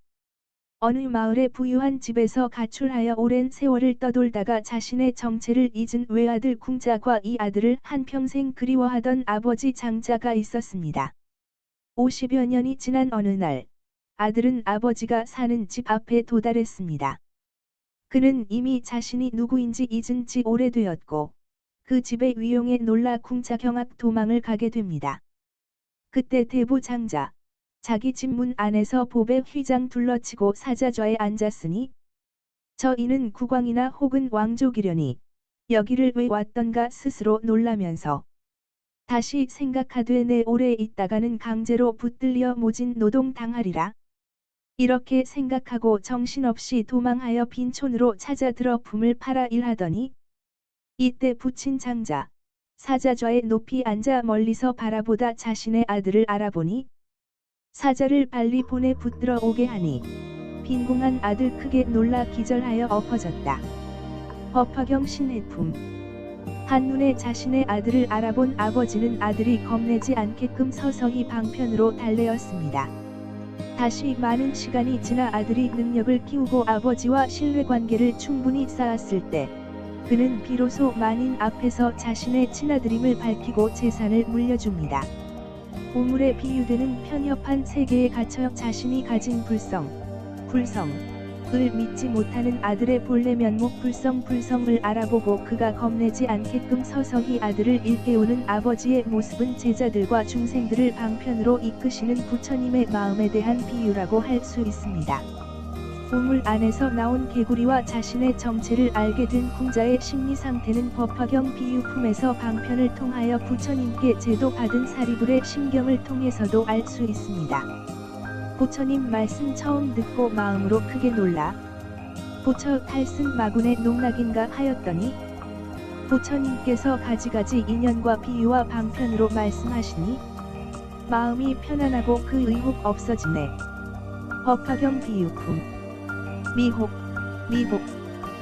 어느 마을의 부유한 집에서 가출하여 오랜 세월을 떠돌다가 자신의 정체를 잊은 외아들 궁자과 이 아들을 한평생 그리워하던 아버지 장자가 있었습니다. 50여 년이 지난 어느 날, 아들은 아버지가 사는 집 앞에 도달했습니다. 그는 이미 자신이 누구인지 잊은 지 오래되었고, 그 집의 위용에 놀라 궁차경악 도망을 가게 됩니다. 그때 대부 장자, 자기 집 문 안에서 보배 휘장 둘러치고 사자좌에 앉았으니 저이는 국왕이나 혹은 왕족이려니 여기를 왜 왔던가 스스로 놀라면서 다시 생각하되 내 오래 있다가는 강제로 붙들려 모진 노동 당하리라. 이렇게 생각하고 정신없이 도망하여 빈촌으로 찾아 들어 품을 팔아 일하더니 이때 부친 장자, 사자좌에 높이 앉아 멀리서 바라보다 자신의 아들을 알아보니 사자를 빨리 보내 붙들어 오게 하니 빈궁한 아들 크게 놀라 기절하여 엎어졌다. 법화경 신해품. 한눈에 자신의 아들을 알아본 아버지는 아들이 겁내지 않게끔 서서히 방편으로 달래었습니다. 다시 많은 시간이 지나 아들이 능력을 키우고 아버지와 신뢰관계를 충분히 쌓았을 때 그는 비로소 만인 앞에서 자신의 친아들임을 밝히고 재산을 물려줍니다. 우물에 비유되는 편협한 세계에 갇혀 자신이 가진 불성을 믿지 못하는 아들의 본래 면목 불성을 알아보고 그가 겁내지 않게끔 서서히 아들을 일깨우는 아버지의 모습은 제자들과 중생들을 방편으로 이끄시는 부처님의 마음에 대한 비유라고 할 수 있습니다. 우물 안에서 나온 개구리와 자신의 정체를 알게 된 궁자의 심리 상태는 법화경 비유품에서 방편을 통하여 부처님께 제도받은 사리불의 심경을 통해서도 알 수 있습니다. 부처님 말씀 처음 듣고 마음으로 크게 놀라 부처 탈승 마군의 농락인가 하였더니 부처님께서 가지가지 인연과 비유와 방편으로 말씀하시니 마음이 편안하고 그 의혹 없어지네. 법화경 비유품. 미혹,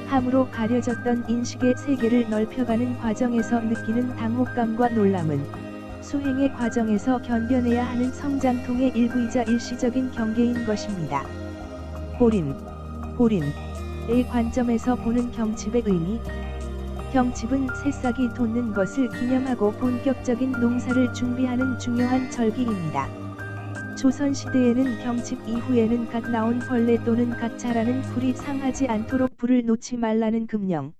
함으로 가려졌던 인식의 세계를 넓혀가는 과정에서 느끼는 당혹감과 놀람은 수행의 과정에서 견뎌내야 하는 성장통의 일부이자 일시적인 경계인 것입니다. 보림의 관점에서 보는 경칩의 의미. 경칩은 새싹이 돋는 것을 기념하고 본격적인 농사를 준비하는 중요한 절기입니다. 조선시대에는 경칩 이후에는 갓 나온 벌레 또는 갓 자라는 풀이 상하지 않도록 불을 놓지 말라는 금령이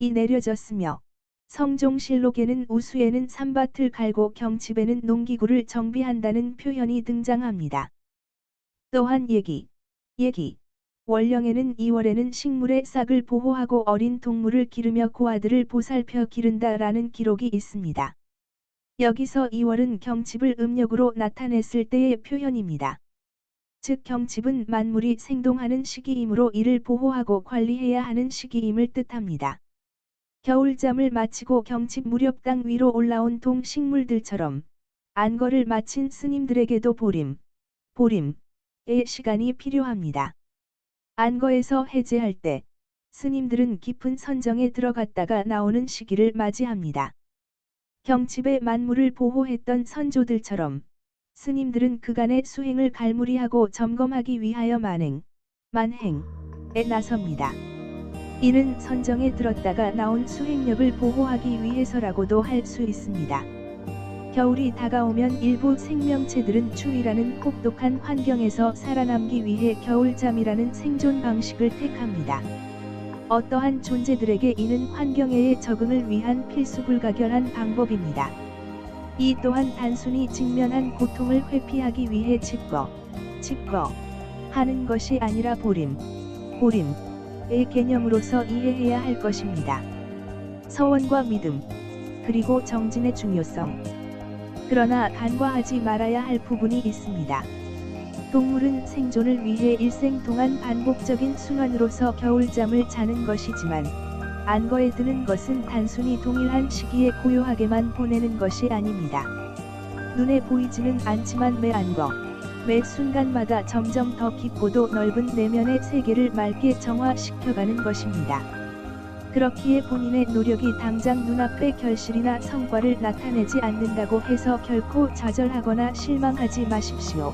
내려졌으며 성종실록에는 우수에는 산밭을 갈고 경칩에는 농기구를 정비한다는 표현이 등장합니다. 또한 예기, 월령에는 2월에는 식물의 싹을 보호하고 어린 동물을 기르며 고아들을 보살펴 기른다라는 기록이 있습니다. 여기서 2월은 경칩을 음력으로 나타냈을 때의 표현입니다. 즉 경칩은 만물이 생동하는 시기이므로 이를 보호하고 관리해야 하는 시기임을 뜻합니다. 겨울잠을 마치고 경칩 무렵 땅 위로 올라온 동식물들처럼 안거를 마친 스님들에게도 보림의 시간이 필요합니다. 안거에서 해제할 때 스님들은 깊은 선정에 들어갔다가 나오는 시기를 맞이합니다. 경칩의 만물을 보호했던 선조들처럼 스님들은 그간의 수행을 갈무리하고 점검하기 위하여 만행에 나섭니다. 이는 선정에 들었다가 나온 수행력을 보호하기 위해서라고도 할 수 있습니다. 겨울이 다가오면 일부 생명체들은 추위라는 혹독한 환경에서 살아남기 위해 겨울잠이라는 생존 방식을 택합니다. 어떠한 존재들에게 이는 환경에의 적응을 위한 필수불가결한 방법입니다. 이 또한 단순히 직면한 고통을 회피하기 위해 집거하는 것이 아니라 보림의 개념으로서 이해해야 할 것입니다. 서원과 믿음, 그리고 정진의 중요성. 그러나 간과하지 말아야 할 부분이 있습니다. 동물은 생존을 위해 일생 동안 반복적인 순환으로서 겨울잠을 자는 것이지만 안거에 드는 것은 단순히 동일한 시기에 고요하게만 보내는 것이 아닙니다. 눈에 보이지는 않지만 매 순간마다 점점 더 깊고도 넓은 내면의 세계를 맑게 정화시켜가는 것입니다. 그렇기에 본인의 노력이 당장 눈앞의 결실이나 성과를 나타내지 않는다고 해서 결코 좌절하거나 실망하지 마십시오.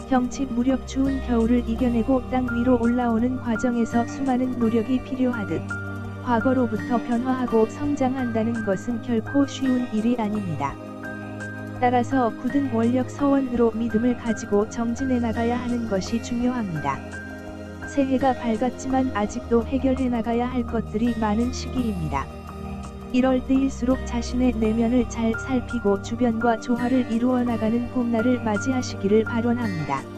경칩 무렵 추운 겨울을 이겨내고 땅 위로 올라오는 과정에서 수많은 노력이 필요하듯 과거로부터 변화하고 성장한다는 것은 결코 쉬운 일이 아닙니다. 따라서 굳은 원력 서원으로 믿음을 가지고 정진해 나가야 하는 것이 중요합니다. 새해가 밝았지만 아직도 해결해 나가야 할 것들이 많은 시기입니다. 이럴 때일수록 자신의 내면을 잘 살피고 주변과 조화를 이루어 나가는 봄날을 맞이하시기를 발원합니다.